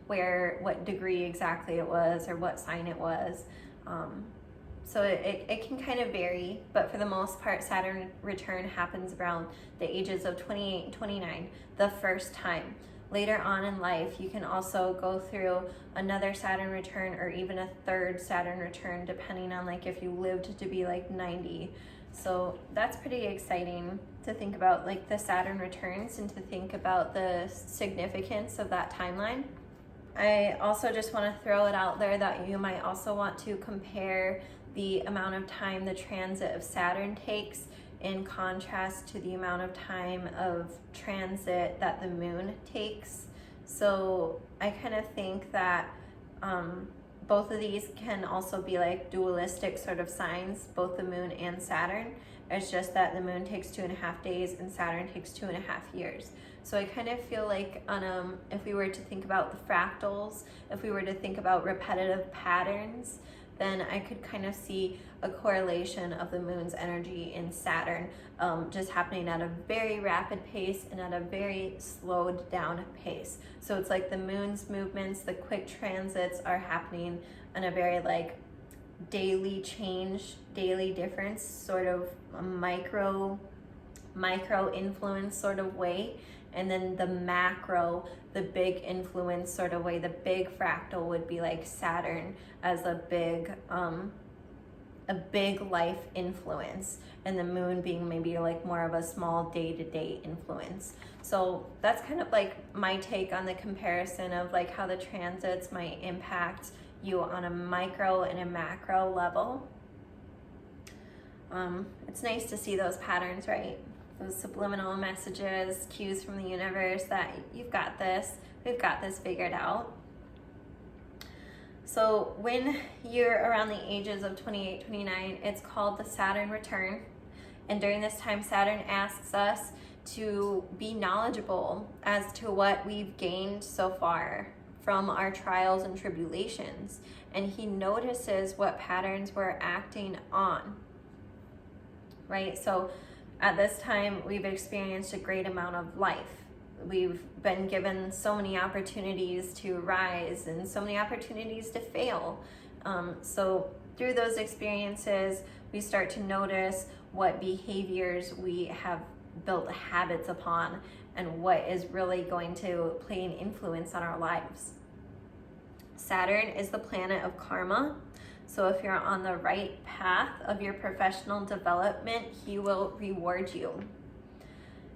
what degree exactly it was or what sign it was. So it can kind of vary, but for the most part, Saturn return happens around the ages of 28 and 29, the first time. Later on in life, you can also go through another Saturn return or even a third Saturn return, depending on like if you lived to be like 90. So that's pretty exciting to think about, like the Saturn returns, and to think about the significance of that timeline. I also just want to throw it out there that you might also want to compare the amount of time the transit of Saturn takes in contrast to the amount of time of transit that the moon takes. So I kind of think that both of these can also be like dualistic sort of signs, both the moon and Saturn. It's just that the moon takes 2.5 days and Saturn takes 2.5 years. So I kind of feel like if we were to think about the fractals, if we were to think about repetitive patterns, then I could kind of see a correlation of the moon's energy in Saturn just happening at a very rapid pace and at a very slowed down pace. So it's like the moon's movements, the quick transits are happening in a very like daily change, daily difference, sort of a micro influence sort of way. And then the macro, the big influence sort of way, the big fractal would be like Saturn as a big life influence, and the moon being maybe like more of a small day-to-day influence. So that's kind of like my take on the comparison of like how the transits might impact you on a micro and a macro level. It's nice to see those patterns, right? Those subliminal messages, cues from the universe that you've got this, we've got this figured out. So when you're around the ages of 28, 29, it's called the Saturn return. And during this time, Saturn asks us to be knowledgeable as to what we've gained so far from our trials and tribulations. And he notices what patterns we're acting on, right? So at this time, we've experienced a great amount of life. We've been given so many opportunities to rise and so many opportunities to fail. So through those experiences, we start to notice what behaviors we have built habits upon and what is really going to play an influence on our lives. Saturn is the planet of karma. So if you're on the right path of your professional development, he will reward you.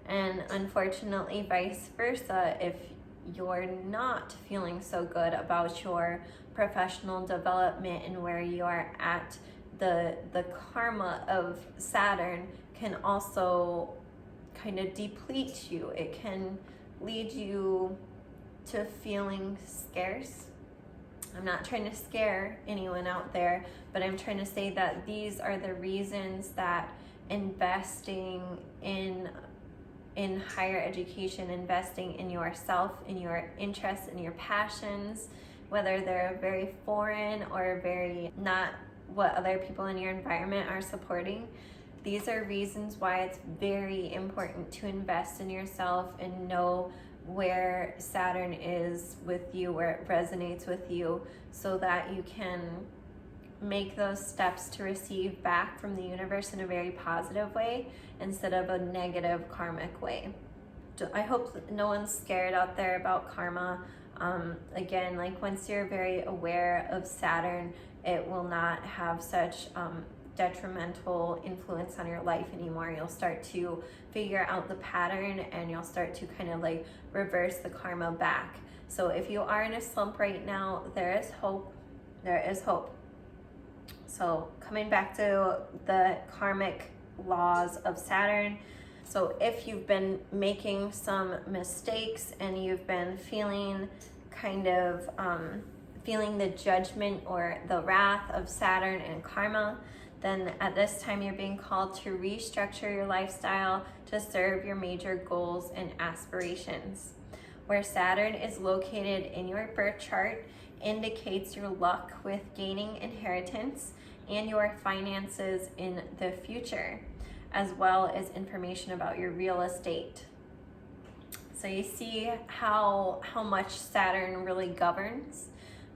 And unfortunately, vice versa, if you're not feeling so good about your professional development and where you are at, the karma of Saturn can also kind of deplete you. It can lead you to feeling scarce. I'm not trying to scare anyone out there, but I'm trying to say that these are the reasons that investing in higher education, investing in yourself, in your interests, in your passions, whether they're very foreign or very not what other people in your environment are supporting, these are reasons why it's very important to invest in yourself and know where Saturn is with you, where it resonates with you, so that you can make those steps to receive back from the universe in a very positive way instead of a negative karmic way. I hope no one's scared out there about karma. Again, like once you're very aware of Saturn, it will not have such detrimental influence on your life anymore. You'll start to figure out the pattern and you'll start to kind of like reverse the karma back. So if you are in a slump right now, there is hope. There is hope. So coming back to the karmic laws of Saturn. So if you've been making some mistakes and you've been feeling kind of feeling the judgment or the wrath of Saturn and karma, then at this time you're being called to restructure your lifestyle to serve your major goals and aspirations. Where Saturn is located in your birth chart indicates your luck with gaining inheritance and your finances in the future, as well as information about your real estate. So you see how much Saturn really governs,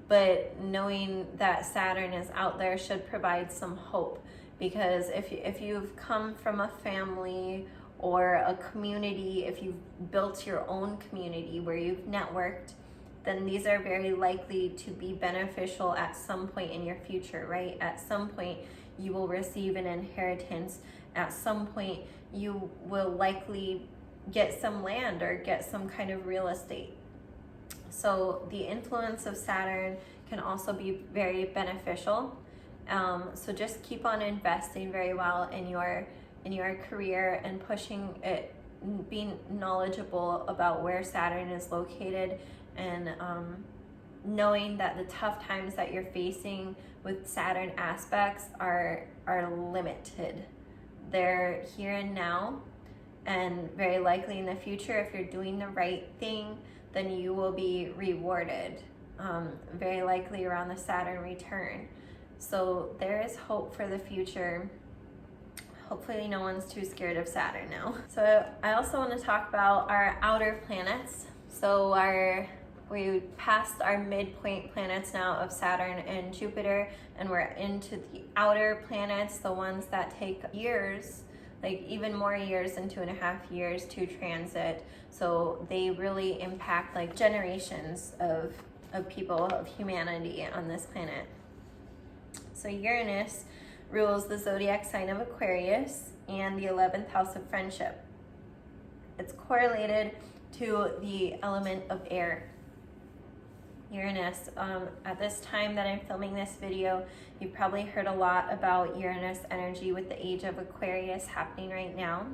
but knowing that Saturn is out there should provide some hope, because if you've come from a family or a community, if you've built your own community where you've networked, then these are very likely to be beneficial at some point in your future, right? At some point you will receive an inheritance. At some point you will likely get some land or get some kind of real estate. So the influence of Saturn can also be very beneficial. So just keep on investing very well in your career and pushing it, being knowledgeable about where Saturn is located, and knowing that the tough times that you're facing with Saturn aspects are limited. They're here and now, and very likely in the future, if you're doing the right thing, then you will be rewarded, very likely around the Saturn return. So there is hope for the future. Hopefully no one's too scared of Saturn now. So I also want to talk about our outer planets. So we passed our midpoint planets now of Saturn and Jupiter, and we're into the outer planets, the ones that take years, like even more years than 2.5 years to transit. So they really impact like generations of people, of humanity on this planet. So Uranus rules the zodiac sign of Aquarius and the 11th house of friendship. It's correlated to the element of air. Uranus, at this time that I'm filming this video, you've probably heard a lot about Uranus energy with the age of Aquarius happening right now.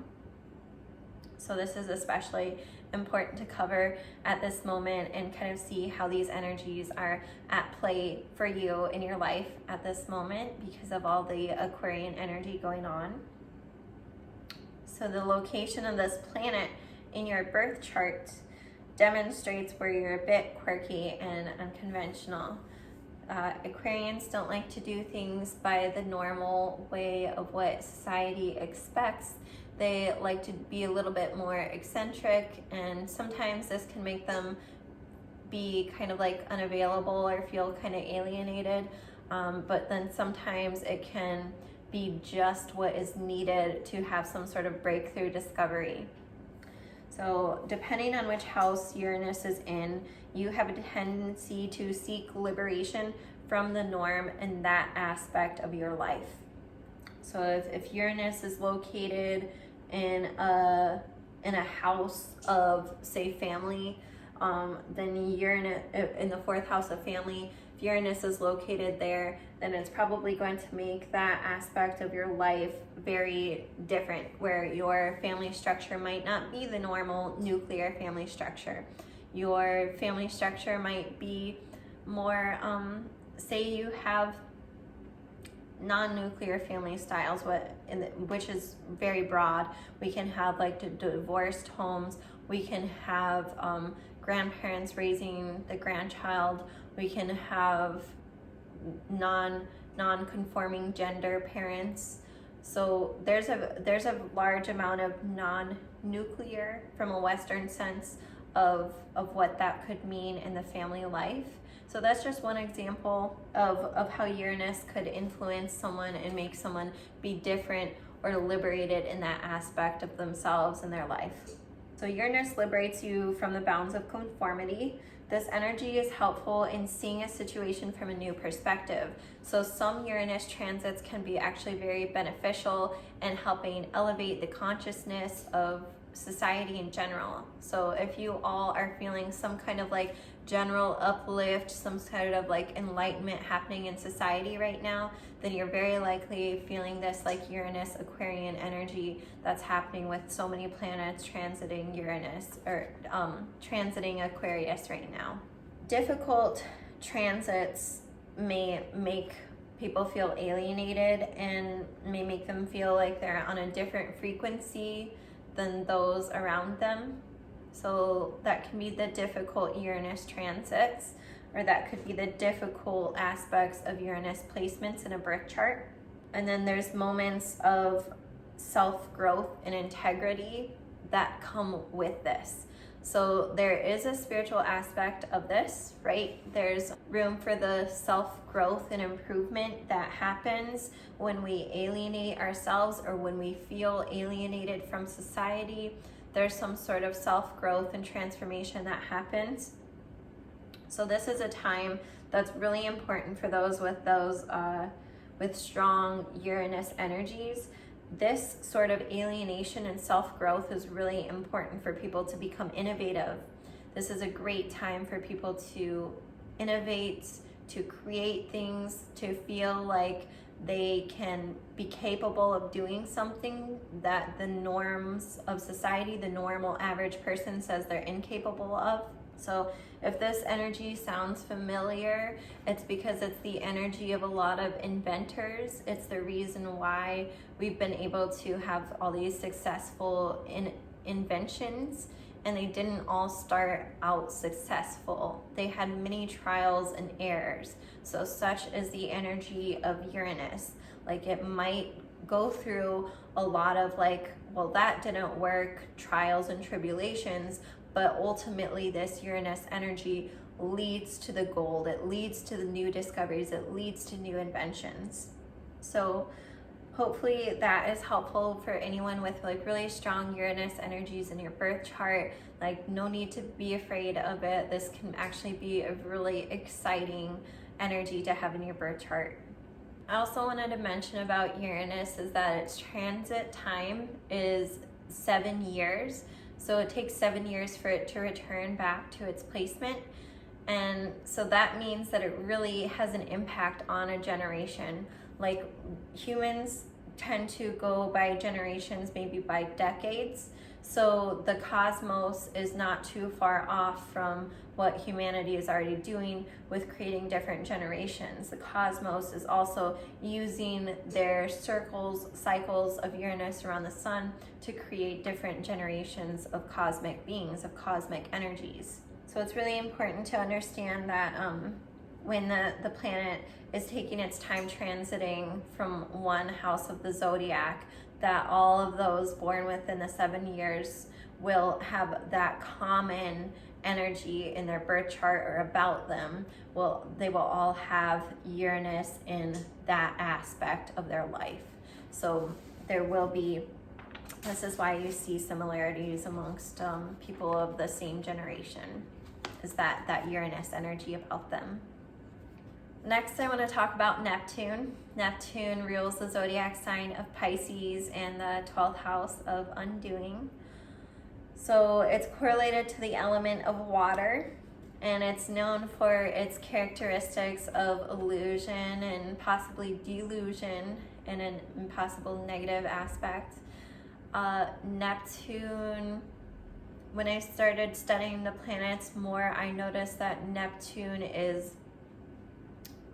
So this is especially important to cover at this moment and kind of see how these energies are at play for you in your life at this moment because of all the Aquarian energy going on. So the location of this planet in your birth chart demonstrates where you're a bit quirky and unconventional. Aquarians don't like to do things by the normal way of what society expects. They like to be a little bit more eccentric, and sometimes this can make them be kind of like unavailable or feel kind of alienated. But then sometimes it can be just what is needed to have some sort of breakthrough discovery. So depending on which house Uranus is in, you have a tendency to seek liberation from the norm in that aspect of your life. So if Uranus is located in a house of, say, family, then Uranus in the 4th house of family, If Uranus is located there, then it's probably going to make that aspect of your life very different, where your family structure might not be the normal nuclear family structure. Your family structure might be more, say you have non-nuclear family styles, which is very broad. We can have like divorced homes. We can have grandparents raising the grandchild. We can have non-conforming gender parents. So there's a large amount of non-nuclear, from a Western sense, of what that could mean in the family life. So that's just one example of how Uranus could influence someone and make someone be different or liberated in that aspect of themselves in their life. So Uranus liberates you from the bounds of conformity. This energy is helpful in seeing a situation from a new perspective. So some Uranus transits can be actually very beneficial in helping elevate the consciousness of society in general. So if you all are feeling some kind of like general uplift, some kind of like enlightenment happening in society right now, then you're very likely feeling this like Uranus Aquarian energy that's happening with so many planets transiting Uranus, or transiting Aquarius right now. Difficult transits may make people feel alienated and may make them feel like they're on a different frequency than those around them. So that can be the difficult Uranus transits, or that could be the difficult aspects of Uranus placements in a birth chart. And then there's moments of self-growth and integrity that come with this. So there is a spiritual aspect of this, right? There's room for the self-growth and improvement that happens when we alienate ourselves, or when we feel alienated from society. There's some sort of self-growth and transformation that happens. So this is a time that's really important for those with strong Uranus energies. This sort of alienation and self-growth is really important for people to become innovative. This is a great time for people to innovate, to create things, to feel like they can be capable of doing something that the norms of society, the normal average person, says they're incapable of. So if this energy sounds familiar, it's because it's the energy of a lot of inventors. It's the reason why we've been able to have all these successful inventions, and they didn't all start out successful. They had many trials and errors. So such is the energy of Uranus. Like, it might go through a lot of like, well, that didn't work, trials and tribulations, but ultimately this Uranus energy leads to the gold. It leads to the new discoveries. It leads to new inventions. So hopefully that is helpful for anyone with like really strong Uranus energies in your birth chart. Like, no need to be afraid of it. This can actually be a really exciting energy to have in your birth chart. I also wanted to mention about Uranus is that its transit time is 7 years. So it takes 7 years for it to return back to its placement. And so that means that it really has an impact on a generation. Like, humans tend to go by generations, maybe by decades. So the cosmos is not too far off from what humanity is already doing with creating different generations. The cosmos is also using their cycles of Uranus around the sun to create different generations of cosmic beings, of cosmic energies. So it's really important to understand that when the planet is taking its time transiting from one house of the zodiac, that all of those born within the 7 years will have that common energy in their birth chart or about them. Well, they will all have Uranus in that aspect of their life. So there will be, this is why you see similarities amongst people of the same generation, is that Uranus energy about them. Next, I want to talk about Neptune. Neptune rules the zodiac sign of Pisces and the 12th house of undoing. So it's correlated to the element of water, and it's known for its characteristics of illusion and possibly delusion in an impossible negative aspect. Neptune, when I started studying the planets more, I noticed that Neptune is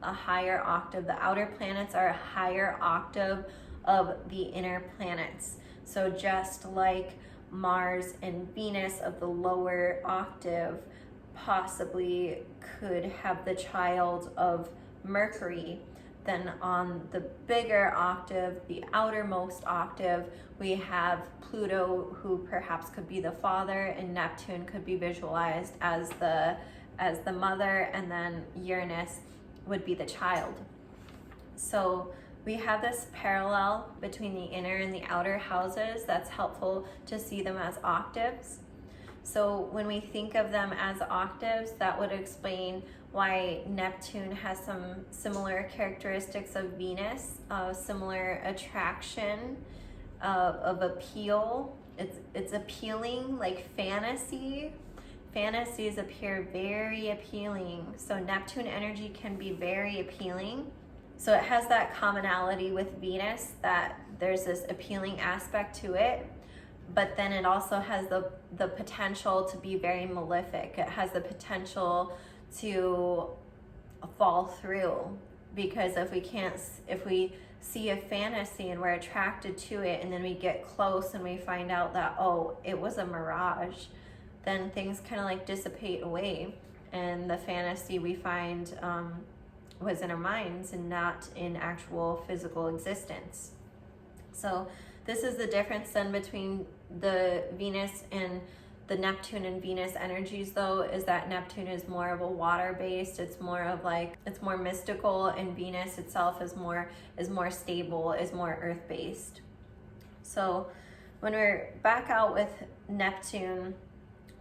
a higher octave. The outer planets are a higher octave of the inner planets. So just like Mars and Venus of the lower octave possibly could have the child of Mercury, then on the bigger octave, the outermost octave, we have Pluto, who perhaps could be the father, and Neptune could be visualized as the mother, and then Uranus would be the child. So we have this parallel between the inner and the outer houses that's helpful to see them as octaves. So when we think of them as octaves, that would explain why Neptune has some similar characteristics of Venus, similar attraction, of appeal. It's appealing, like fantasy. Fantasies appear very appealing. So Neptune energy can be very appealing. So it has that commonality with Venus, that there's this appealing aspect to it, but then it also has the potential to be very malefic. It has the potential to fall through, because if we see a fantasy and we're attracted to it, and then we get close and we find out that, oh, it was a mirage, then things kind of like dissipate away, and the fantasy we find was in our minds and not in actual physical existence. So this is the difference then between the Venus and the Neptune and Venus energies, though, is that Neptune is more of a water-based, it's more mystical, and Venus itself is more stable, is more earth-based. So when we're back out with Neptune,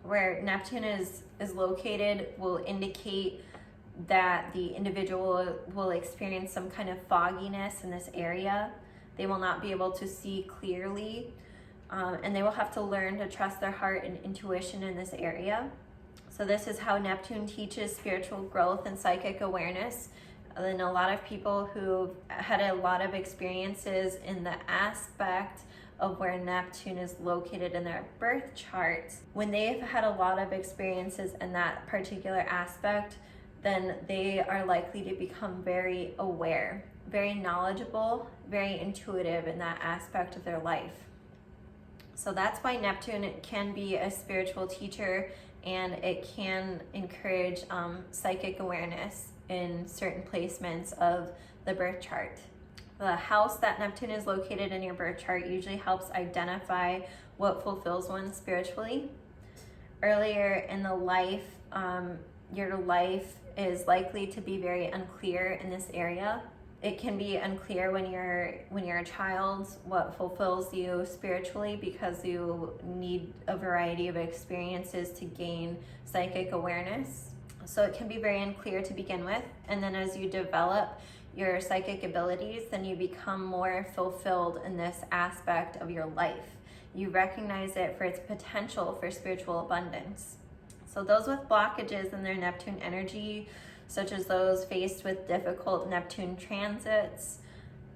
where Neptune is located will indicate that the individual will experience some kind of fogginess in this area. They will not be able to see clearly, and they will have to learn to trust their heart and intuition in this area. So this is how Neptune teaches spiritual growth and psychic awareness. And a lot of people who've had a lot of experiences in the aspect of where Neptune is located in their birth charts, when they've had a lot of experiences in that particular aspect, then they are likely to become very aware, very knowledgeable, very intuitive in that aspect of their life. So that's why Neptune can be a spiritual teacher, and it can encourage psychic awareness in certain placements of the birth chart. The house that Neptune is located in your birth chart usually helps identify what fulfills one spiritually. Earlier in the life, your life is likely to be very unclear in this area. It can be unclear when you're a child what fulfills you spiritually, because you need a variety of experiences to gain psychic awareness. So it can be very unclear to begin with, and then as you develop your psychic abilities, then you become more fulfilled in this aspect of your life. You recognize it for its potential for spiritual abundance. So those with blockages in their Neptune energy, such as those faced with difficult Neptune transits,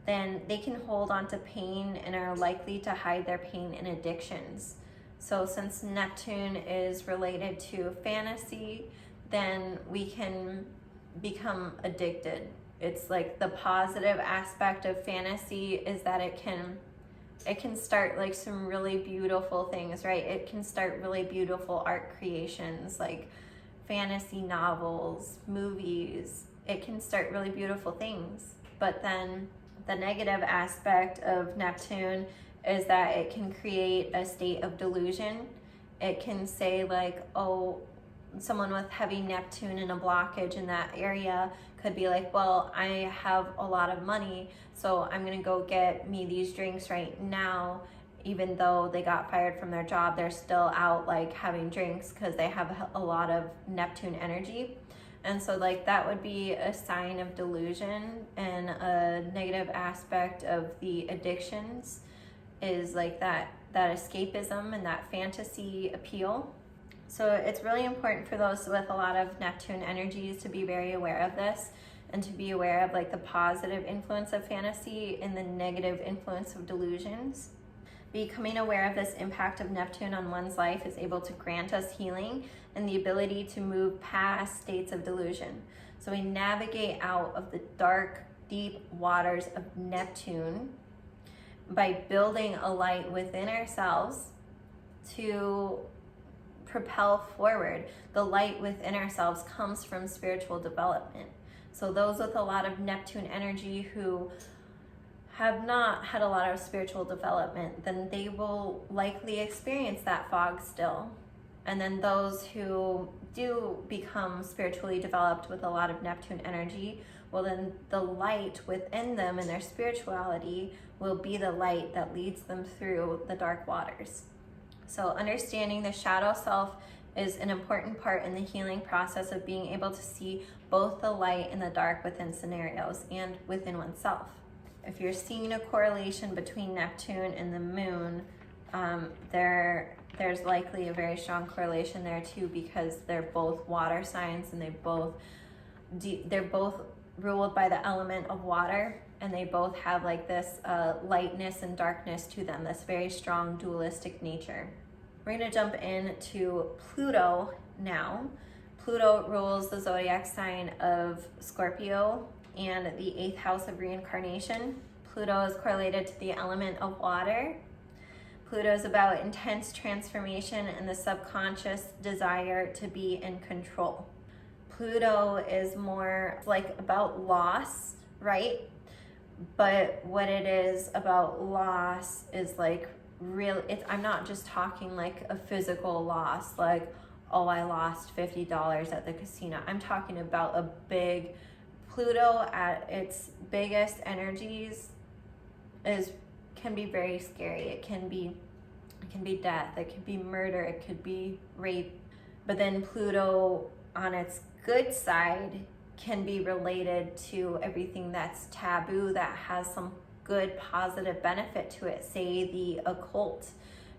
then they can hold on to pain and are likely to hide their pain in addictions. So since Neptune is related to fantasy, then we can become addicted. It's like the positive aspect of fantasy is that it can start like some really beautiful things, right? It can start really beautiful art creations, like fantasy novels, movies. It can start really beautiful things. But then the negative aspect of Neptune is that it can create a state of delusion. It can say like, oh, someone with heavy Neptune and a blockage in that area could be like, well, I have a lot of money, so I'm gonna go get me these drinks right now. Even though they got fired from their job, they're still out like having drinks because they have a lot of Neptune energy. And so like that would be a sign of delusion, and a negative aspect of the addictions is like that escapism and that fantasy appeal. So it's really important for those with a lot of Neptune energies to be very aware of this, and to be aware of like the positive influence of fantasy and the negative influence of delusions. Becoming aware of this impact of Neptune on one's life is able to grant us healing and the ability to move past states of delusion. So we navigate out of the dark, deep waters of Neptune by building a light within ourselves to propel forward. The light within ourselves comes from spiritual development. So those with a lot of Neptune energy who have not had a lot of spiritual development, then they will likely experience that fog still. And then those who do become spiritually developed with a lot of Neptune energy, well, then the light within them and their spirituality will be the light that leads them through the dark waters. So understanding the shadow self is an important part in the healing process of being able to see both the light and the dark within scenarios and within oneself. If you're seeing a correlation between Neptune and the moon, there's likely a very strong correlation there too, because they're both water signs and they're both ruled by the element of water, and they both have like this lightness and darkness to them, this very strong dualistic nature. We're going to jump into Pluto now. Pluto rules the zodiac sign of Scorpio and the 8th house of reincarnation. Pluto is correlated to the element of water. Pluto is about intense transformation and the subconscious desire to be in control. Pluto is more like about loss, right? But what it is about loss is like I'm not just talking like a physical loss, like, oh, I lost $50 at the casino. I'm talking about a big Pluto at its biggest energies can be very scary. It can be death, it could be murder, it could be rape. But then Pluto on its good side can be related to everything that's taboo, that has some good positive benefit to it. Say the occult,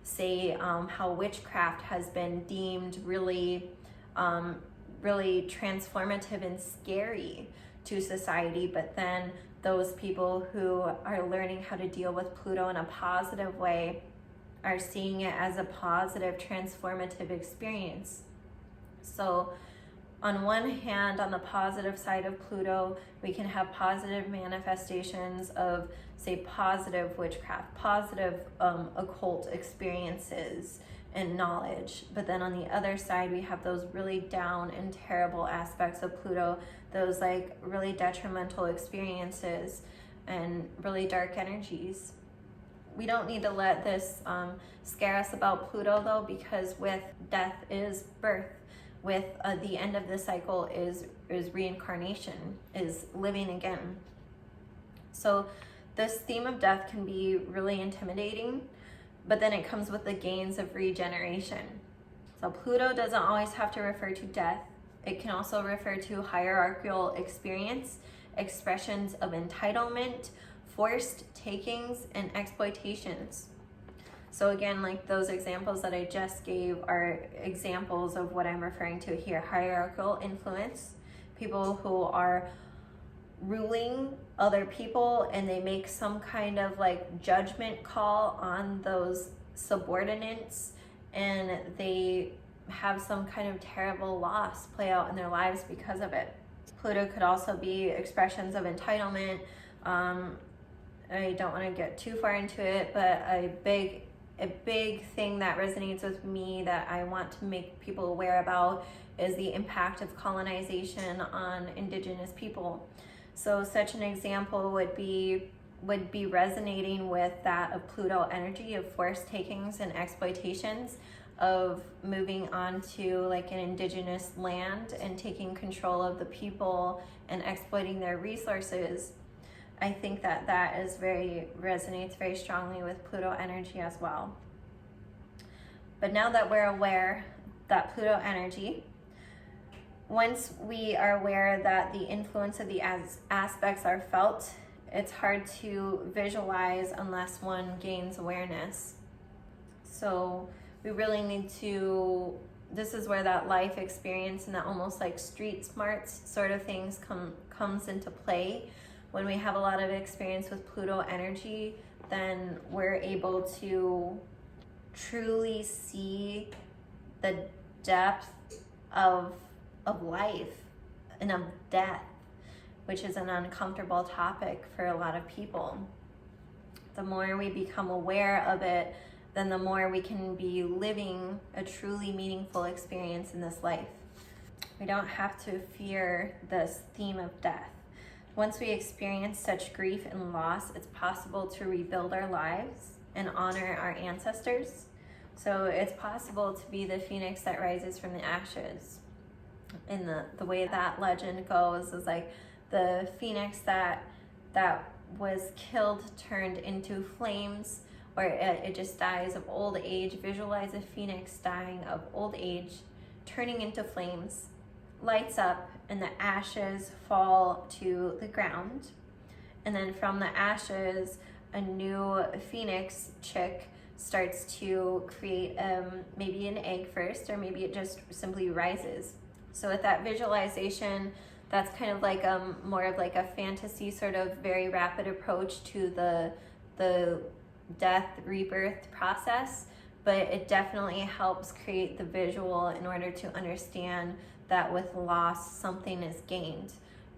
say how witchcraft has been deemed really transformative and scary to society, but then those people who are learning how to deal with Pluto in a positive way are seeing it as a positive transformative experience. So on one hand, on the positive side of Pluto, we can have positive manifestations of, say, positive witchcraft, positive occult experiences and knowledge. But then on the other side, we have those really down and terrible aspects of Pluto, those like really detrimental experiences and really dark energies. We don't need to let this scare us about Pluto though, because with death is birth. With the end of the cycle is reincarnation, is living again. So this theme of death can be really intimidating, but then it comes with the gains of regeneration. So Pluto doesn't always have to refer to death. It can also refer to hierarchical experience, expressions of entitlement, forced takings, and exploitations. So again, like those examples that I just gave are examples of what I'm referring to here. Hierarchical influence, people who are ruling other people and they make some kind of like judgment call on those subordinates, and they have some kind of terrible loss play out in their lives because of it. Pluto could also be expressions of entitlement. I don't want to get too far into it, but a big thing that resonates with me that I want to make people aware about is the impact of colonization on indigenous people. So such an example would be resonating with that of Pluto energy of forced takings and exploitations, of moving on to like an indigenous land and taking control of the people and exploiting their resources. I think that resonates very strongly with Pluto energy as well. But now that we're aware that Pluto energy, once we are aware that the influence of the aspects are felt, it's hard to visualize unless one gains awareness. So we really need to this is where that life experience and that almost like street smarts sort of things comes into play. When we have a lot of experience with Pluto energy, then we're able to truly see the depth of life and of death, which is an uncomfortable topic for a lot of people. The more we become aware of it, then the more we can be living a truly meaningful experience in this life. We don't have to fear this theme of death. Once we experience such grief and loss, it's possible to rebuild our lives and honor our ancestors. So it's possible to be the phoenix that rises from the ashes. And the way that legend goes is like the phoenix that was killed turned into flames, or it just dies of old age. Visualize a phoenix dying of old age, turning into flames, lights up, and the ashes fall to the ground. And then from the ashes, a new phoenix chick starts to create maybe an egg first, or maybe it just simply rises. So with that visualization, that's kind of like more of like a fantasy sort of very rapid approach to the death rebirth process, but it definitely helps create the visual in order to understand that with loss, something is gained.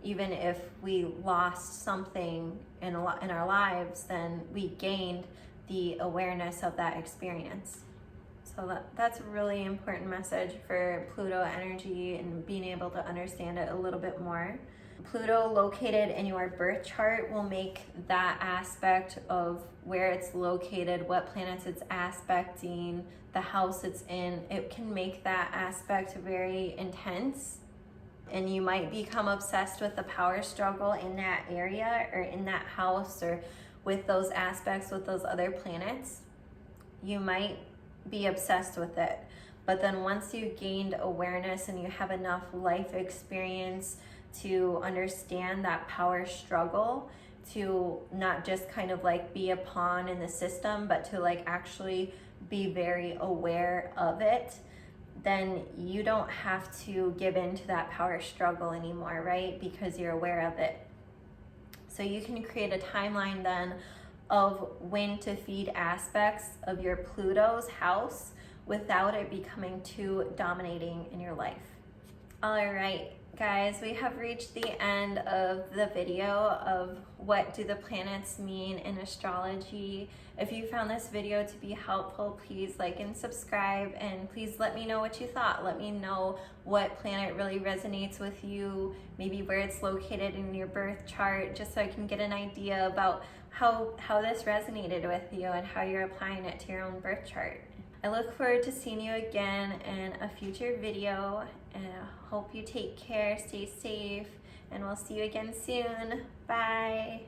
Even if we lost something in our lives, then we gained the awareness of that experience. So that's a really important message for Pluto energy and being able to understand it a little bit more. Pluto located in your birth chart will make that aspect of where it's located, what planets it's aspecting, the house it's in, it can make that aspect very intense. And you might become obsessed with the power struggle in that area or in that house or with those aspects with those other planets. You might be obsessed with it. But then once you gained awareness and you have enough life experience to understand that power struggle, to not just kind of like be a pawn in the system, but to like actually be very aware of it, then you don't have to give in to that power struggle anymore, right? Because you're aware of it. So you can create a timeline then of when to feed aspects of your Pluto's house without it becoming too dominating in your life. All right, guys, we have reached the end of the video of what do the planets mean in astrology. If you found this video to be helpful, please like and subscribe, and please let me know what you thought. Let me know what planet really resonates with you, maybe where it's located in your birth chart, just so I can get an idea about how this resonated with you and how you're applying it to your own birth chart. I look forward to seeing you again in a future video, and I hope you take care, stay safe, and we'll see you again soon. Bye.